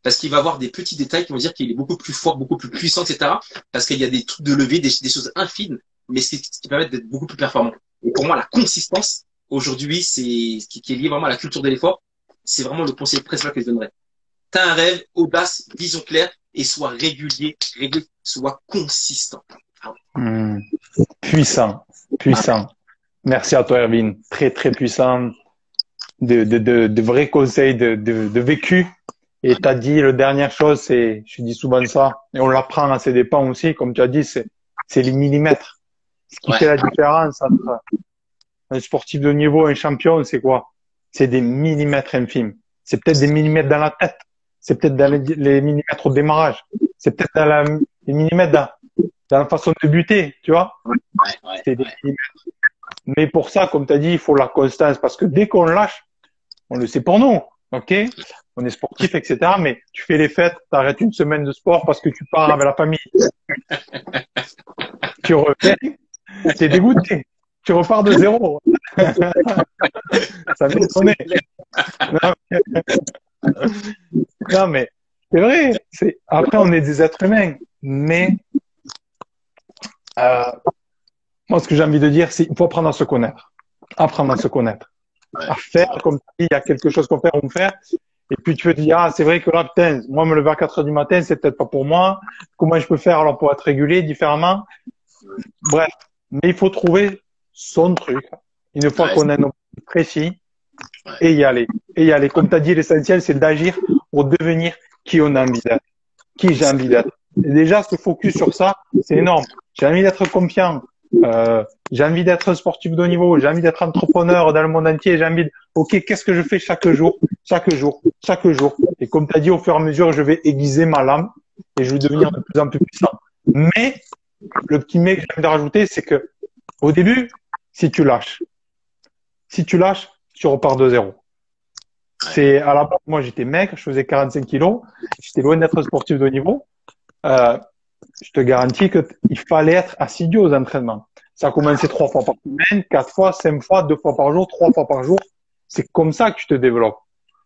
Parce qu'il va avoir des petits détails qui vont dire qu'il est beaucoup plus fort, beaucoup plus puissant, etc. Parce qu'il y a des trucs de lever, des choses infimes, mais ce qui permet d'être beaucoup plus performant. Et pour moi, la consistance, aujourd'hui, c'est ce qui est lié vraiment à la culture de l'effort. C'est vraiment le conseil principal que je donnerais. T'as un rêve, audace, vision claire, et sois régulier, sois consistant. Ah ouais. Puissant, puissant. Merci à toi, Erwin. Très, très puissant. De vrais conseils, de vécu. Et t'as dit, la dernière chose, je dis souvent ça, et on l'apprend à ses dépens aussi, comme tu as dit, c'est les millimètres. Ce qui fait la différence entre un sportif de haut niveau et un champion, c'est quoi? C'est des millimètres infimes. C'est peut-être des millimètres dans la tête. C'est peut-être dans les millimètres au démarrage. C'est peut-être dans les millimètres dans la façon de buter, tu vois? C'est des millimètres. Mais pour ça, comme tu as dit, il faut la constance, parce que dès qu'on lâche, on le sait pour nous, ok? On est sportif, etc. Mais tu fais les fêtes, tu arrêtes une semaine de sport parce que tu pars avec la famille. Tu reviens, t'es dégoûté. Tu repars de zéro. Ça m'étonne. Non, mais c'est vrai. Après, on est des êtres humains. Mais moi, ce que j'ai envie de dire, c'est qu'il faut apprendre à se connaître. Apprendre à se connaître. À faire, comme tu dis, il y a quelque chose qu'on fait, on fait. Et puis tu te dis, ah, c'est vrai que là, putain, moi, me lever à 4 heures du matin, c'est peut-être pas pour moi. Comment je peux faire alors pour être régulé différemment? Bref. Mais il faut trouver son truc. Une fois qu'on a un objectif précis, et y aller. Et y aller. Comme tu as dit, l'essentiel, c'est d'agir pour devenir qui on a envie d'être. Qui j'ai envie d'être. Et déjà, se focus sur ça, c'est énorme. J'ai envie d'être confiant. J'ai envie d'être un sportif de haut niveau. J'ai envie d'être entrepreneur dans le monde entier. J'ai envie de, ok, qu'est-ce que je fais chaque jour? Et comme tu as dit, au fur et à mesure, je vais aiguiser ma lame et je vais devenir de plus en plus puissant. Mais, le petit mais que j'ai envie de rajouter, c'est que, au début, si tu lâches, tu repars de zéro. C'est, à la base, moi, j'étais maigre, je faisais 45 kilos. J'étais loin d'être un sportif de haut niveau. Je te garantis que il fallait être assidu aux entraînements. Ça a commencé 3 fois par semaine, 4 fois, 5 fois, 2 fois par jour, 3 fois par jour. C'est comme ça que tu te développes.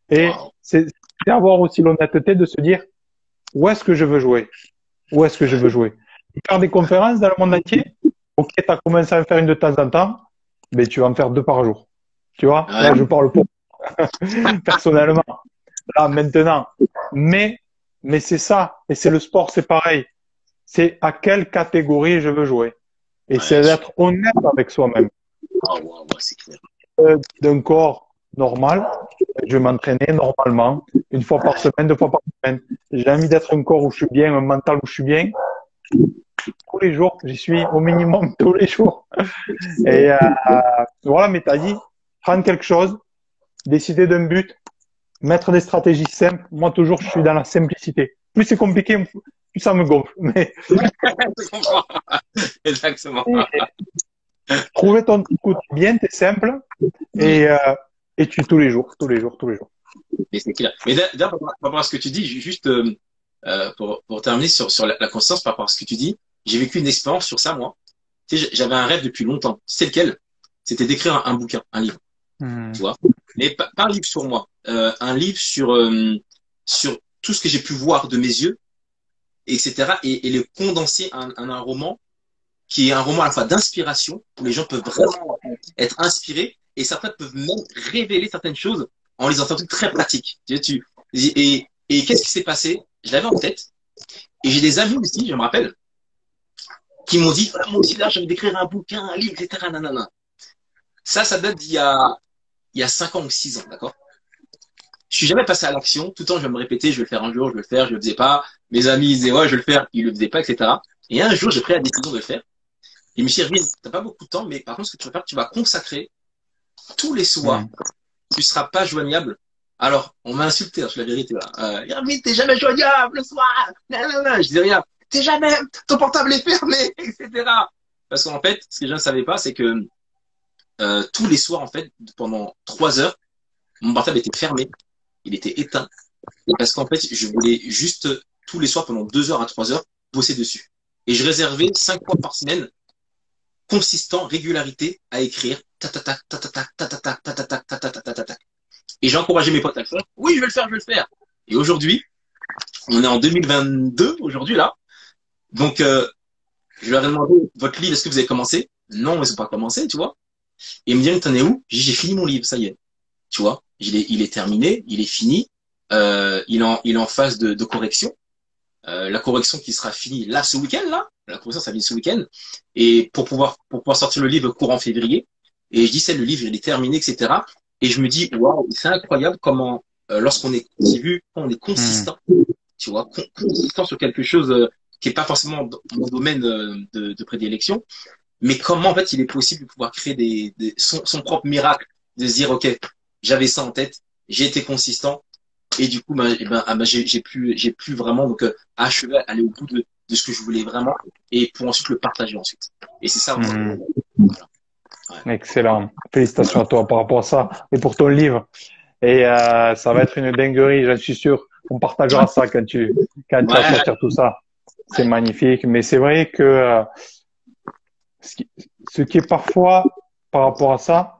Et c'est avoir aussi l'honnêteté de se dire, où est-ce que je veux jouer? Où est-ce que je veux jouer? Faire des conférences dans le monde entier. Ok, tu as commencé à en faire une de temps en temps, mais tu vas en faire 2 par jour. Tu vois? Là, je parle pour personnellement. Là, maintenant. Mais c'est ça. Et c'est le sport, c'est pareil. C'est à quelle catégorie je veux jouer. Et c'est d'être honnête avec soi-même. C'est clair. D'un corps normal, je vais m'entraîner normalement, une fois par semaine, 2 fois par semaine. J'ai envie d'être un corps où je suis bien, un mental où je suis bien. tous les jours. J'y suis au minimum tous les jours. Et voilà, mais t'as dit, prendre quelque chose, décider d'un but, mettre des stratégies simples. Moi, toujours, je suis dans la simplicité. Plus c'est compliqué, plus ça me gonfle. Mais Exactement. trouver ton quotidien, t'es simple et tu tous les jours, tous les jours, tous les jours. Mais c'est clair. Mais d'ailleurs, par rapport à ce que tu dis, juste pour terminer sur la conscience, par rapport à ce que tu dis, j'ai vécu une expérience sur ça, moi. Tu sais, j'avais un rêve depuis longtemps. C'est lequel? C'était d'écrire un bouquin, un livre, tu vois. Mais pas un livre sur moi, un livre sur tout ce que j'ai pu voir de mes yeux, etc. Et le condenser en un roman qui est un roman à la fois d'inspiration, où les gens peuvent vraiment être inspirés, et certains peuvent même révéler certaines choses en les entendant très pratiques. Et qu'est-ce qui s'est passé? Je l'avais en tête, et j'ai des amis aussi, je me rappelle, qui m'ont dit, ah, moi aussi là, j'ai envie d'écrire un bouquin, un livre, etc. Nanana. Ça date d'il y a 5 ans ou 6 ans, d'accord? Je suis jamais passé à l'action. Tout le temps, je vais me répéter, je vais le faire un jour, je vais le faire, je le faisais pas. Mes amis disaient, ouais, je vais le faire, ils le faisaient pas, etc. Et un jour, j'ai pris la décision de le faire. Et je me suis dit, Erwin, t'as pas beaucoup de temps, mais par contre, ce que tu vas faire, tu vas consacrer tous les soirs. Tu seras pas joignable. Alors, on m'a insulté, hein, je la vérité, là. Erwin, t'es jamais joignable le soir. Je disais rien. T'es jamais, ton portable est fermé, etc. Parce qu'en fait, ce que je ne savais pas, c'est que tous les soirs, en fait, pendant 3 heures, mon portable était fermé. Il était éteint. Et parce qu'en fait, je voulais juste tous les soirs, pendant 2 heures à 3 heures, bosser dessus. Et je réservais 5 fois par semaine, consistant, régularité, à écrire. Et j'ai encouragé mes potes à le faire. Oui, je vais le faire, je vais le faire. Et aujourd'hui, on est en 2022, aujourd'hui, là. Donc, je leur ai demandé, votre livre, est-ce que vous avez commencé? Non, ils n'ont pas commencé, tu vois. Et ils me disent, t'en es où? J'ai fini mon livre, ça y est. Tu vois, il est terminé, il est fini. Il est en phase de correction. La correction qui sera finie là ce week-end, là. La correction, ça vient ce week-end. Et pour pouvoir sortir le livre courant février. Et je dis, c'est le livre, il est terminé, etc. Et je me dis, waouh, c'est incroyable comment, lorsqu'on est continu, on est consistant, tu vois, consistant sur quelque chose qui est pas forcément dans mon domaine de prédilection, mais comment, en fait, il est possible de pouvoir créer son propre miracle, de se dire, OK, j'avais ça en tête, j'ai été consistant, et du coup, j'ai pu vraiment donc achever, aller au bout de ce que je voulais vraiment, et pour ensuite le partager ensuite. Et c'est ça. Voilà. Ouais. Excellent. Félicitations à toi par rapport à ça et pour ton livre. Et ça va être une dinguerie, j'en suis sûr. On partagera ça quand tu vas sortir tout ça. C'est magnifique. Mais c'est vrai que ce qui est parfois, par rapport à ça,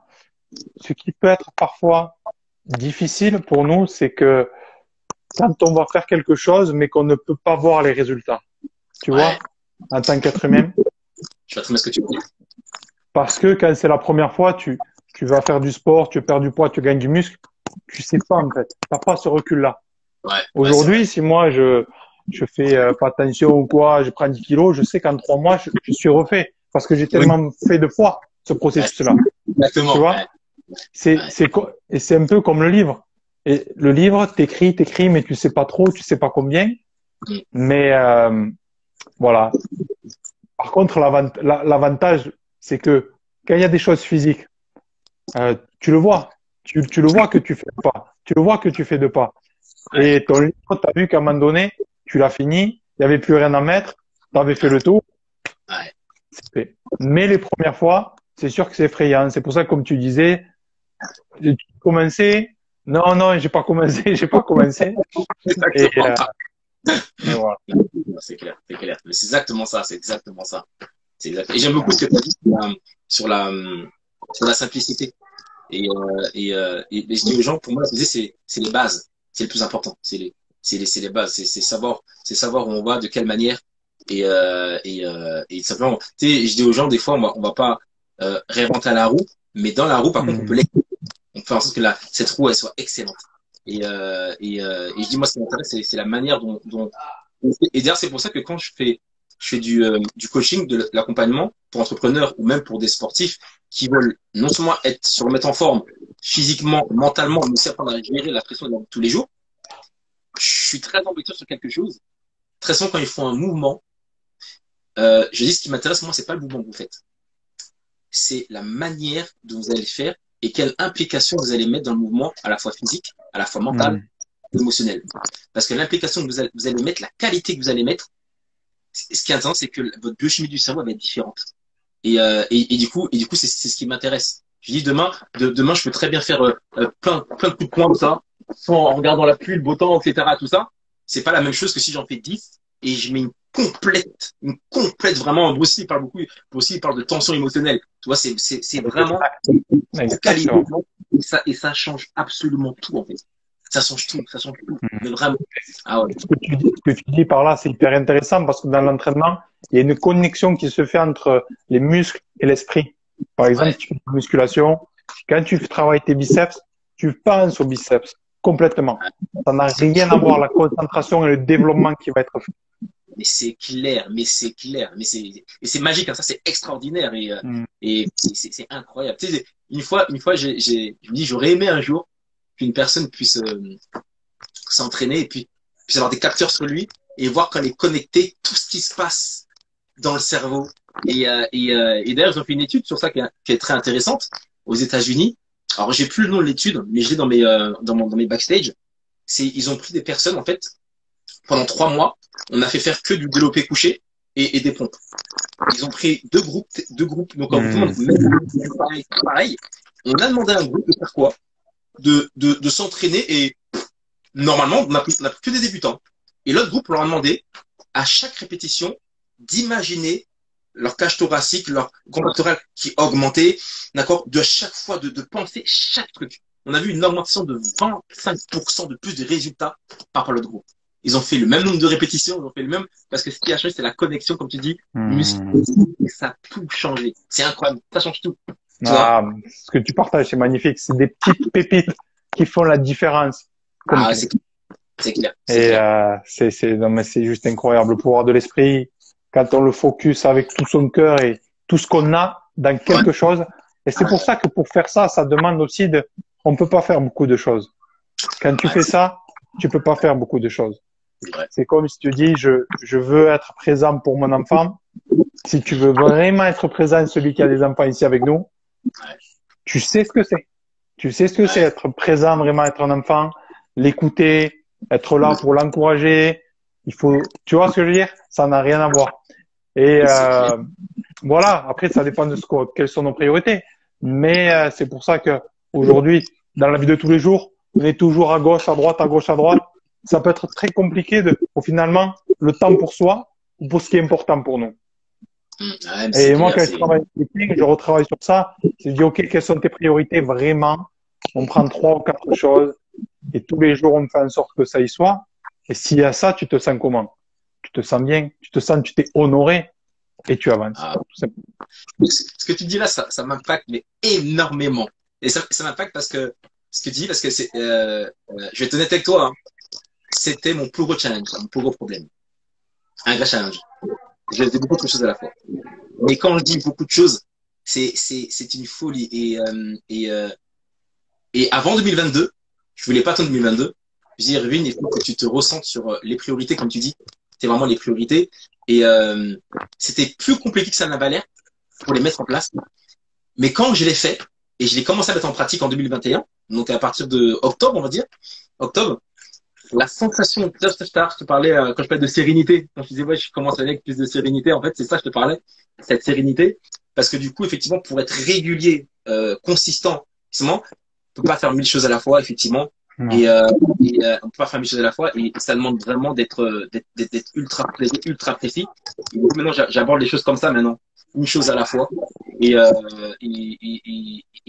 ce qui peut être parfois difficile pour nous, c'est que quand on va faire quelque chose, mais qu'on ne peut pas voir les résultats. Tu vois, en tant qu'être humain. Je vois très bien ce que tu veux dire. Parce que quand c'est la première fois, tu vas faire du sport, tu perds du poids, tu gagnes du muscle, tu sais pas en fait. T'as pas ce recul-là. Aujourd'hui, si moi je fais pas attention ou quoi, je prends 10 kilos, je sais qu'en 3 mois, je suis refait. Parce que j'ai tellement fait de poids, ce processus-là. Exactement. Tu vois? Et c'est un peu comme le livre. Et le livre, t'écris, mais tu sais pas trop, tu sais pas combien. Mais, voilà. Par contre, l'avantage, c'est que quand il y a des choses physiques, tu le vois. Tu le vois que tu fais pas. Tu le vois que tu fais de pas. Et ton livre, tu as vu qu'à un moment donné, tu l'as fini, il n'y avait plus rien à mettre, tu avais fait le tour. Mais les premières fois, c'est sûr que c'est effrayant. C'est pour ça que, comme tu disais, tu commençais. Non, j'ai pas commencé, j'ai pas commencé. Et voilà. C'est clair. Mais c'est exactement ça, C'est exact. Et j'aime beaucoup ce que tu as dit sur la simplicité. Et je dis aux gens, pour moi, c'est les bases. C'est le plus important. C'est les bases. C'est savoir où on va, de quelle manière. Et simplement, tu sais, je dis aux gens, des fois, on va pas réinventer la roue, mais dans la roue, par contre, on peut on fait en sorte que cette roue, elle soit excellente. Et je dis, moi, ce qui m'intéresse, c'est la manière dont et d'ailleurs, c'est pour ça que quand je fais du coaching, de l'accompagnement pour entrepreneurs ou même pour des sportifs qui veulent non seulement se remettre en forme physiquement, mentalement, mais aussi apprendre à gérer la pression de tous les jours. Je suis très embêté sur quelque chose. Très souvent, quand ils font un mouvement, Je dis ce qui m'intéresse, moi, c'est pas le mouvement que vous faites. C'est la manière dont vous allez le faire et quelle implication vous allez mettre dans le mouvement, à la fois physique, à la fois mentale, émotionnelle. Parce que l'implication que vous allez mettre, la qualité que vous allez mettre, ce qui est intéressant, c'est que votre biochimie du cerveau va être différente. Et du coup, c'est ce qui m'intéresse. Je dis demain, je peux très bien faire plein de coups de poing comme ça, sans en regardant la pluie, le beau temps, etc. Tout ça, c'est pas la même chose que si j'en fais 10 et je mets une complète vraiment. Bruce Lee parle beaucoup. Bruce Lee parle de tension émotionnelle. Tu vois, c'est vraiment qualité. Et ça change absolument tout en fait. Ça change tout, ça change tout. Mais vraiment. Ah ouais. Ce que tu dis par là, c'est hyper intéressant parce que dans l'entraînement, il y a une connexion qui se fait entre les muscles et l'esprit. Par exemple, si tu fais de la musculation, quand tu travailles tes biceps, tu penses aux biceps complètement. Ça n'a rien à voir la concentration et le développement qui va être fait. Mais c'est clair, et c'est magique, hein, ça c'est extraordinaire et c'est incroyable. Tu sais, une fois, je me dis, j'aurais aimé un jour qu'une personne puisse s'entraîner et puis puisse avoir des capteurs sur lui et voir quand il est connecté tout ce qui se passe dans le cerveau. Et d'ailleurs, ils ont fait une étude sur ça qui est très intéressante aux États-Unis. Alors, j'ai plus le nom de l'étude, mais je l'ai dans mes backstage. Ils ont pris des personnes, en fait, pendant 3 mois, on a fait faire que du développé couché et des pompes. Ils ont pris deux groupes, donc tout le monde pareil. On a demandé à un groupe de faire quoi? De s'entraîner et normalement, on n'a que des débutants. Et l'autre groupe, on leur a demandé à chaque répétition d'imaginer leur cage thoracique, leur combat thoracique qui augmentait, d'accord, de chaque fois de penser chaque truc. On a vu une augmentation de 25% de plus de résultats par rapport à l'autre groupe. Ils ont fait le même nombre de répétitions, ils ont fait le même, parce que ce qui a changé, c'est la connexion, comme tu dis, muscle, et ça a tout changé. C'est incroyable, ça change tout. Ce que tu partages, c'est magnifique. C'est des petites pépites qui font la différence. C'est clair. Non, mais c'est juste incroyable. Le pouvoir de l'esprit, quand on le focus avec tout son cœur et tout ce qu'on a dans quelque chose. Et c'est pour ça que pour faire ça, ça demande aussi on peut pas faire beaucoup de choses. Quand tu fais ça, tu peux pas faire beaucoup de choses. C'est comme si tu dis, je veux être présent pour mon enfant. Si tu veux vraiment être présent, celui qui a des enfants ici avec nous, tu sais ce que c'est. Tu sais ce que c'est être présent, vraiment être un enfant, l'écouter, être là pour l'encourager. Tu vois ce que je veux dire? Ça n'a rien à voir. Et voilà. Après, ça dépend de quelles sont nos priorités. Mais c'est pour ça que aujourd'hui, dans la vie de tous les jours, on est toujours à gauche, à droite, à gauche, à droite. Ça peut être très compliqué finalement le temps pour soi ou pour ce qui est important pour nous. Et moi, quand je travaille en marketing, je retravaille sur ça. Je dis, OK, quelles sont tes priorités vraiment? On prend 3 ou 4 choses et tous les jours, on fait en sorte que ça y soit. Et s'il y a ça, tu te sens comment? Tu te sens bien? Tu t'es honoré et tu avances. Ce que tu dis là, ça m'impacte mais énormément. Et ça m'impacte parce que ce que tu dis, parce que je vais être honnête avec toi, hein, c'était mon plus gros challenge, mon plus gros problème. Un vrai challenge. Je faisais beaucoup de choses à la fois. Mais quand je dis beaucoup de choses, c'est une folie. Et avant 2022, je voulais pas attendre 2022. Je dis, Irvine, il faut que tu te ressentes sur les priorités, comme tu dis. C'est vraiment les priorités. Et c'était plus compliqué que ça n'avait l'air pour les mettre en place. Mais quand je l'ai fait, et je l'ai commencé à mettre en pratique en 2021, donc à partir de octobre, on va dire, octobre, la sensation, je te parlais, quand je parlais de sérénité, quand je disais, ouais, je commence avec plus de sérénité, en fait, c'est ça que je te parlais, cette sérénité, parce que du coup, effectivement, pour être régulier, consistant, justement, on peut pas faire 1000 choses à la fois, effectivement, on peut pas faire 1000 choses à la fois, et ça demande vraiment d'être ultra précis. Et donc, maintenant, j'aborde les choses comme ça, maintenant, une chose à la fois, et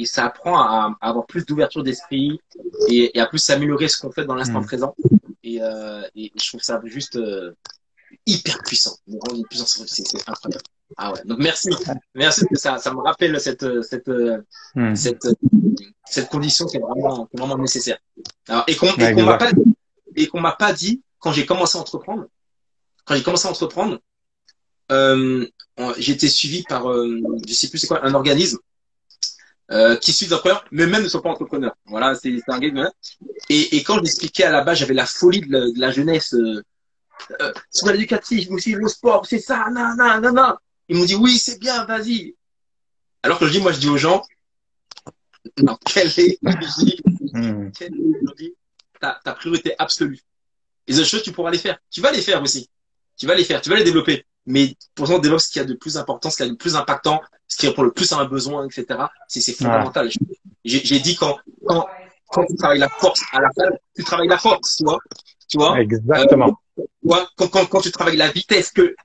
ça apprend à avoir plus d'ouverture d'esprit et à plus s'améliorer ce qu'on fait dans l'instant présent. Et je trouve ça juste hyper puissant. Une puissance, c'est incroyable. Ah ouais. Donc merci parce que ça me rappelle cette condition qui est vraiment nécessaire. Alors, et qu'on m'a pas dit quand j'ai commencé à entreprendre. J'ai été suivi par je sais plus c'est quoi, un organisme qui suit des entrepreneurs, mais même ne sont pas entrepreneurs. Voilà, c'est un game. Et quand j'expliquais à la base, j'avais la folie de la jeunesse sur l'éducatif, aussi le sport, c'est ça, nan. Ils m'ont dit, oui, c'est bien, vas-y. Alors que moi, je dis aux gens, non, quelle est aujourd'hui ta priorité absolue? Les autres choses, tu pourras les faire. Tu vas les faire aussi. Tu vas les faire, tu vas les développer. Mais pour l'instant, développe ce qu'il y a de plus important, ce qui a de plus impactant, ce qui répond le plus à un besoin, etc. C'est fondamental. J'ai dit quand tu travailles la force à la salle, tu travailles la force, tu vois. Exactement. Quand tu travailles la vitesse, tu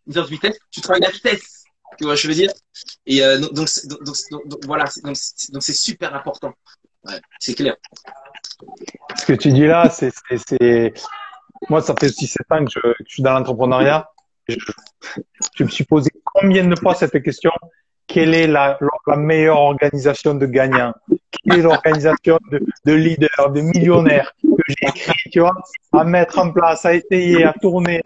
travailles la vitesse. Tu vois, je veux dire. Et donc voilà, donc c'est super important. Ouais, c'est clair. Ce que tu dis là, moi, ça fait aussi 7 ans que je suis dans l'entrepreneuriat. Je me suis posé combien de fois cette question? Quelle est la meilleure organisation de gagnants? Quelle est l'organisation de leaders, de millionnaires que j'ai écrit, tu vois, à mettre en place, à essayer, à tourner.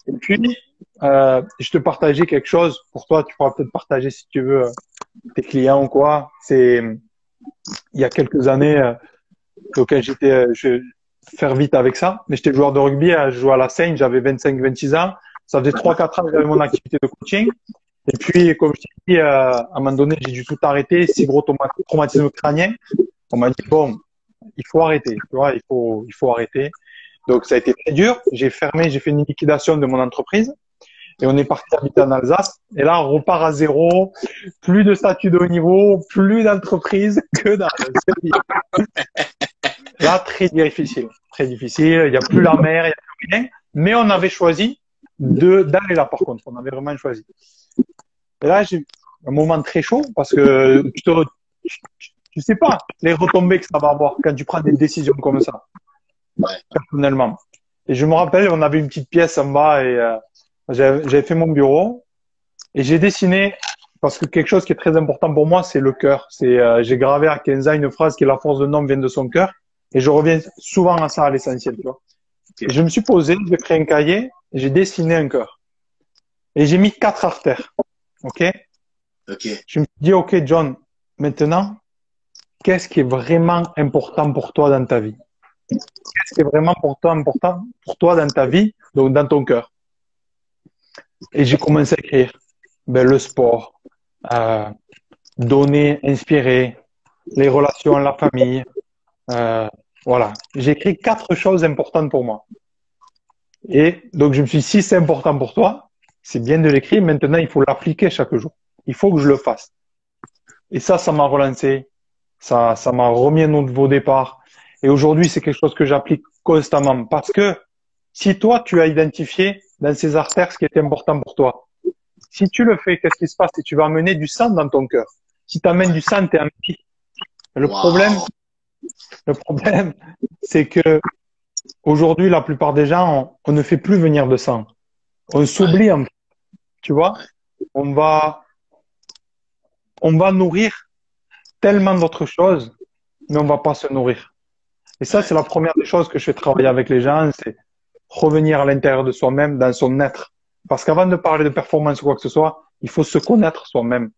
Et puis, je te partageais quelque chose. Pour toi, tu pourras peut-être partager si tu veux tes clients ou quoi. C'est il y a quelques années auquel faire vite avec ça. Mais j'étais joueur de rugby, je jouais à la Seine, j'avais 25-26 ans. Ça faisait 3-4 ans que j'avais mon activité de coaching. Et puis, comme je t'ai dit, à un moment donné, j'ai dû tout arrêter, si gros traumatisme crânien. On m'a dit, bon, il faut arrêter, tu vois, il faut arrêter. Donc, ça a été très dur. J'ai fait une liquidation de mon entreprise et on est parti habiter en Alsace. Et là, on repart à zéro, plus de statut de haut niveau, plus d'entreprise que dans le Là, très difficile, très difficile. Il n'y a plus la mer, il n'y a plus rien. Mais on avait choisi d'aller là, par contre. On avait vraiment choisi. Et là, j'ai un moment très chaud parce que tu sais pas les retombées que ça va avoir quand tu prends des décisions comme ça. Ouais. Personnellement. Et je me rappelle, on avait une petite pièce en bas et j'avais fait mon bureau et j'ai dessiné parce que quelque chose qui est très important pour moi, c'est le cœur. J'ai gravé à 15 ans une phrase qui est la force d'un homme vient de son cœur et je reviens souvent à ça, à l'essentiel, tu vois. Et je me suis posé, j'ai pris un cahier et j'ai dessiné un cœur. Et j'ai mis 4 artères. OK? Je me suis dit, OK, John, maintenant, qu'est-ce qui est vraiment important pour toi dans ta vie? Qu'est-ce qui est vraiment important pour toi dans ta vie, donc dans ton cœur? Et j'ai commencé à écrire le sport, donner, inspirer, les relations, la famille. Voilà. J'ai écrit 4 choses importantes pour moi. Et donc, je me suis dit, si c'est important pour toi, c'est bien de l'écrire. Maintenant, il faut l'appliquer chaque jour. Il faut que je le fasse. Et ça m'a relancé. Ça m'a remis un nouveau départ. Et aujourd'hui, c'est quelque chose que j'applique constamment. Parce que si toi, tu as identifié dans ces artères ce qui est important pour toi, si tu le fais, qu'est-ce qui se passe? C'est que tu vas amener du sang dans ton cœur. Si tu amènes du sang, tu es amené. Le problème, c'est que aujourd'hui, la plupart des gens, on ne fait plus venir de sang. On s'oublie, en fait. Tu vois? On va nourrir tellement d'autres choses, mais on va pas se nourrir. Et ça, c'est la première des choses que je fais travailler avec les gens, c'est revenir à l'intérieur de soi-même, dans son être. Parce qu'avant de parler de performance ou quoi que ce soit, il faut se connaître soi-même.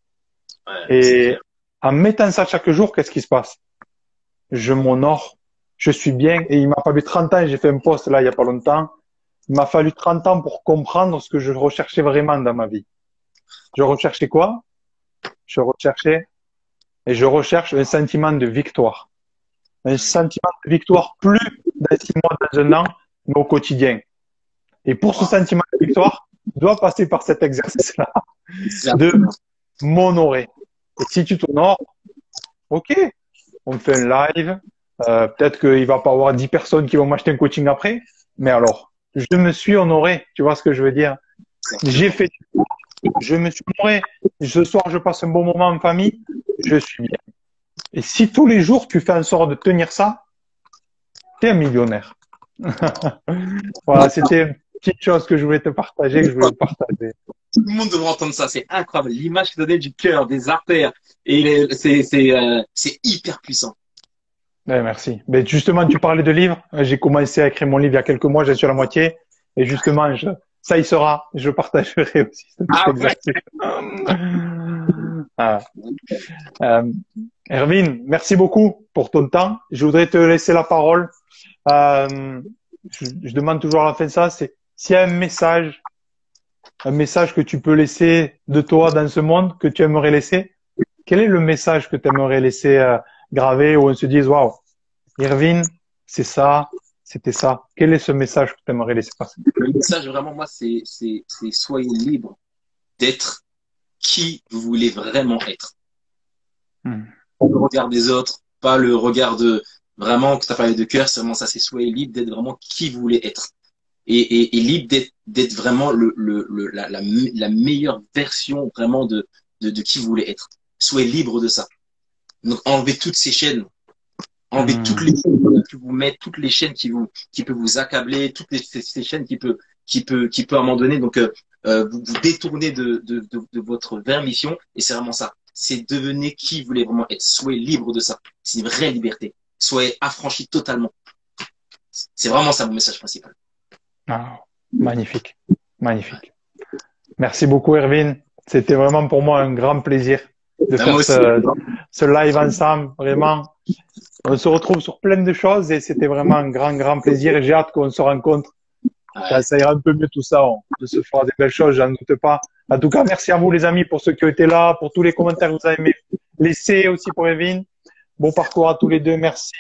Et en mettant ça chaque jour, qu'est-ce qui se passe? Je m'honore, je suis bien. Et il m'a fallu 30 ans, j'ai fait un post là il y a pas longtemps. Il m'a fallu 30 ans pour comprendre ce que je recherchais vraiment dans ma vie. Je recherchais quoi? Je recherche un sentiment de victoire. Un sentiment de victoire plus dans 6 mois, dans un an, mais au quotidien. Et pour ce sentiment de victoire, je dois passer par cet exercice-là de m'honorer. Et si tu t'honores, ok, on fait un live, peut-être qu'il va pas avoir 10 personnes qui vont m'acheter un coaching après, mais alors, je me suis honoré, tu vois ce que je veux dire? J'ai fait, je me suis honoré. Ce soir, je passe un bon moment en famille, je suis bien. Et si tous les jours, tu fais en sorte de tenir ça, tu es un millionnaire. Voilà, c'était une petite chose que je voulais te partager, que je voulais partager. Tout le monde devrait entendre ça, c'est incroyable. L'image que tu donnais du cœur, des artères, et c'est hyper puissant. Merci. Mais justement, tu parlais de livres. J'ai commencé à écrire mon livre il y a quelques mois, j'ai sur la moitié. Et justement, ça y sera. Je partagerai aussi cet exercice. Erwin, merci beaucoup pour ton temps. Je voudrais te laisser la parole. je demande toujours à la fin de ça, c'est s'il y a un message que tu peux laisser de toi dans ce monde, que tu aimerais laisser, quel est le message que tu aimerais laisser gravé où on se dise, waouh, Irvine, c'est ça, c'était ça. Quel est ce message que tu aimerais laisser passer? Le message, vraiment, moi, c'est soyez libre d'être qui vous voulez vraiment être. Hmm. Pas le regard des autres, pas le regard de vraiment que tu as parlé de cœur, c'est vraiment ça, c'est soyez libre d'être vraiment qui vous voulez être. Et libre d'être vraiment la meilleure version vraiment de qui vous voulez être. Soyez libre de ça. Donc enlevez toutes ces chaînes, enlevez toutes les chaînes qui vous mettent, toutes les chaînes qui peuvent vous accabler, toutes ces chaînes qui peut à un moment donné donc vous détourner de votre vraie mission. Et c'est vraiment ça. C'est devenez qui vous voulez vraiment être. Soyez libre de ça. C'est une vraie liberté. Soyez affranchi totalement. C'est vraiment ça mon message principal. Ah, magnifique, magnifique. Merci beaucoup, Irvine. C'était vraiment pour moi un grand plaisir de faire ce live ensemble. Vraiment, on se retrouve sur plein de choses et c'était vraiment un grand, grand plaisir. Et j'ai hâte qu'on se rencontre. Ça ira un peu mieux tout ça. On se fera des belles choses, j'en doute pas. En tout cas, merci à vous, les amis, pour ceux qui ont été là, pour tous les commentaires que vous avez laissés aussi pour Irvine. Bon parcours à tous les deux. Merci.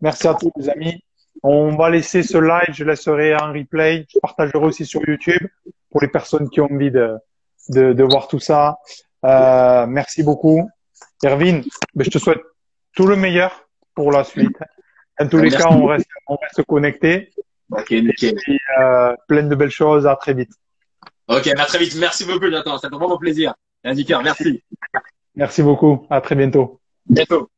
Merci à tous, les amis. On va laisser ce live, je laisserai en replay. Je partagerai aussi sur YouTube pour les personnes qui ont envie de voir tout ça. Merci beaucoup. Irvine, je te souhaite tout le meilleur pour la suite. En tous les cas, on reste connectés. Ok, nickel. Et puis, plein de belles choses. À très vite. Ok, à très vite. Merci beaucoup, Jonathan. C'était vraiment plaisir. Merci. Merci beaucoup. À très bientôt. Bientôt.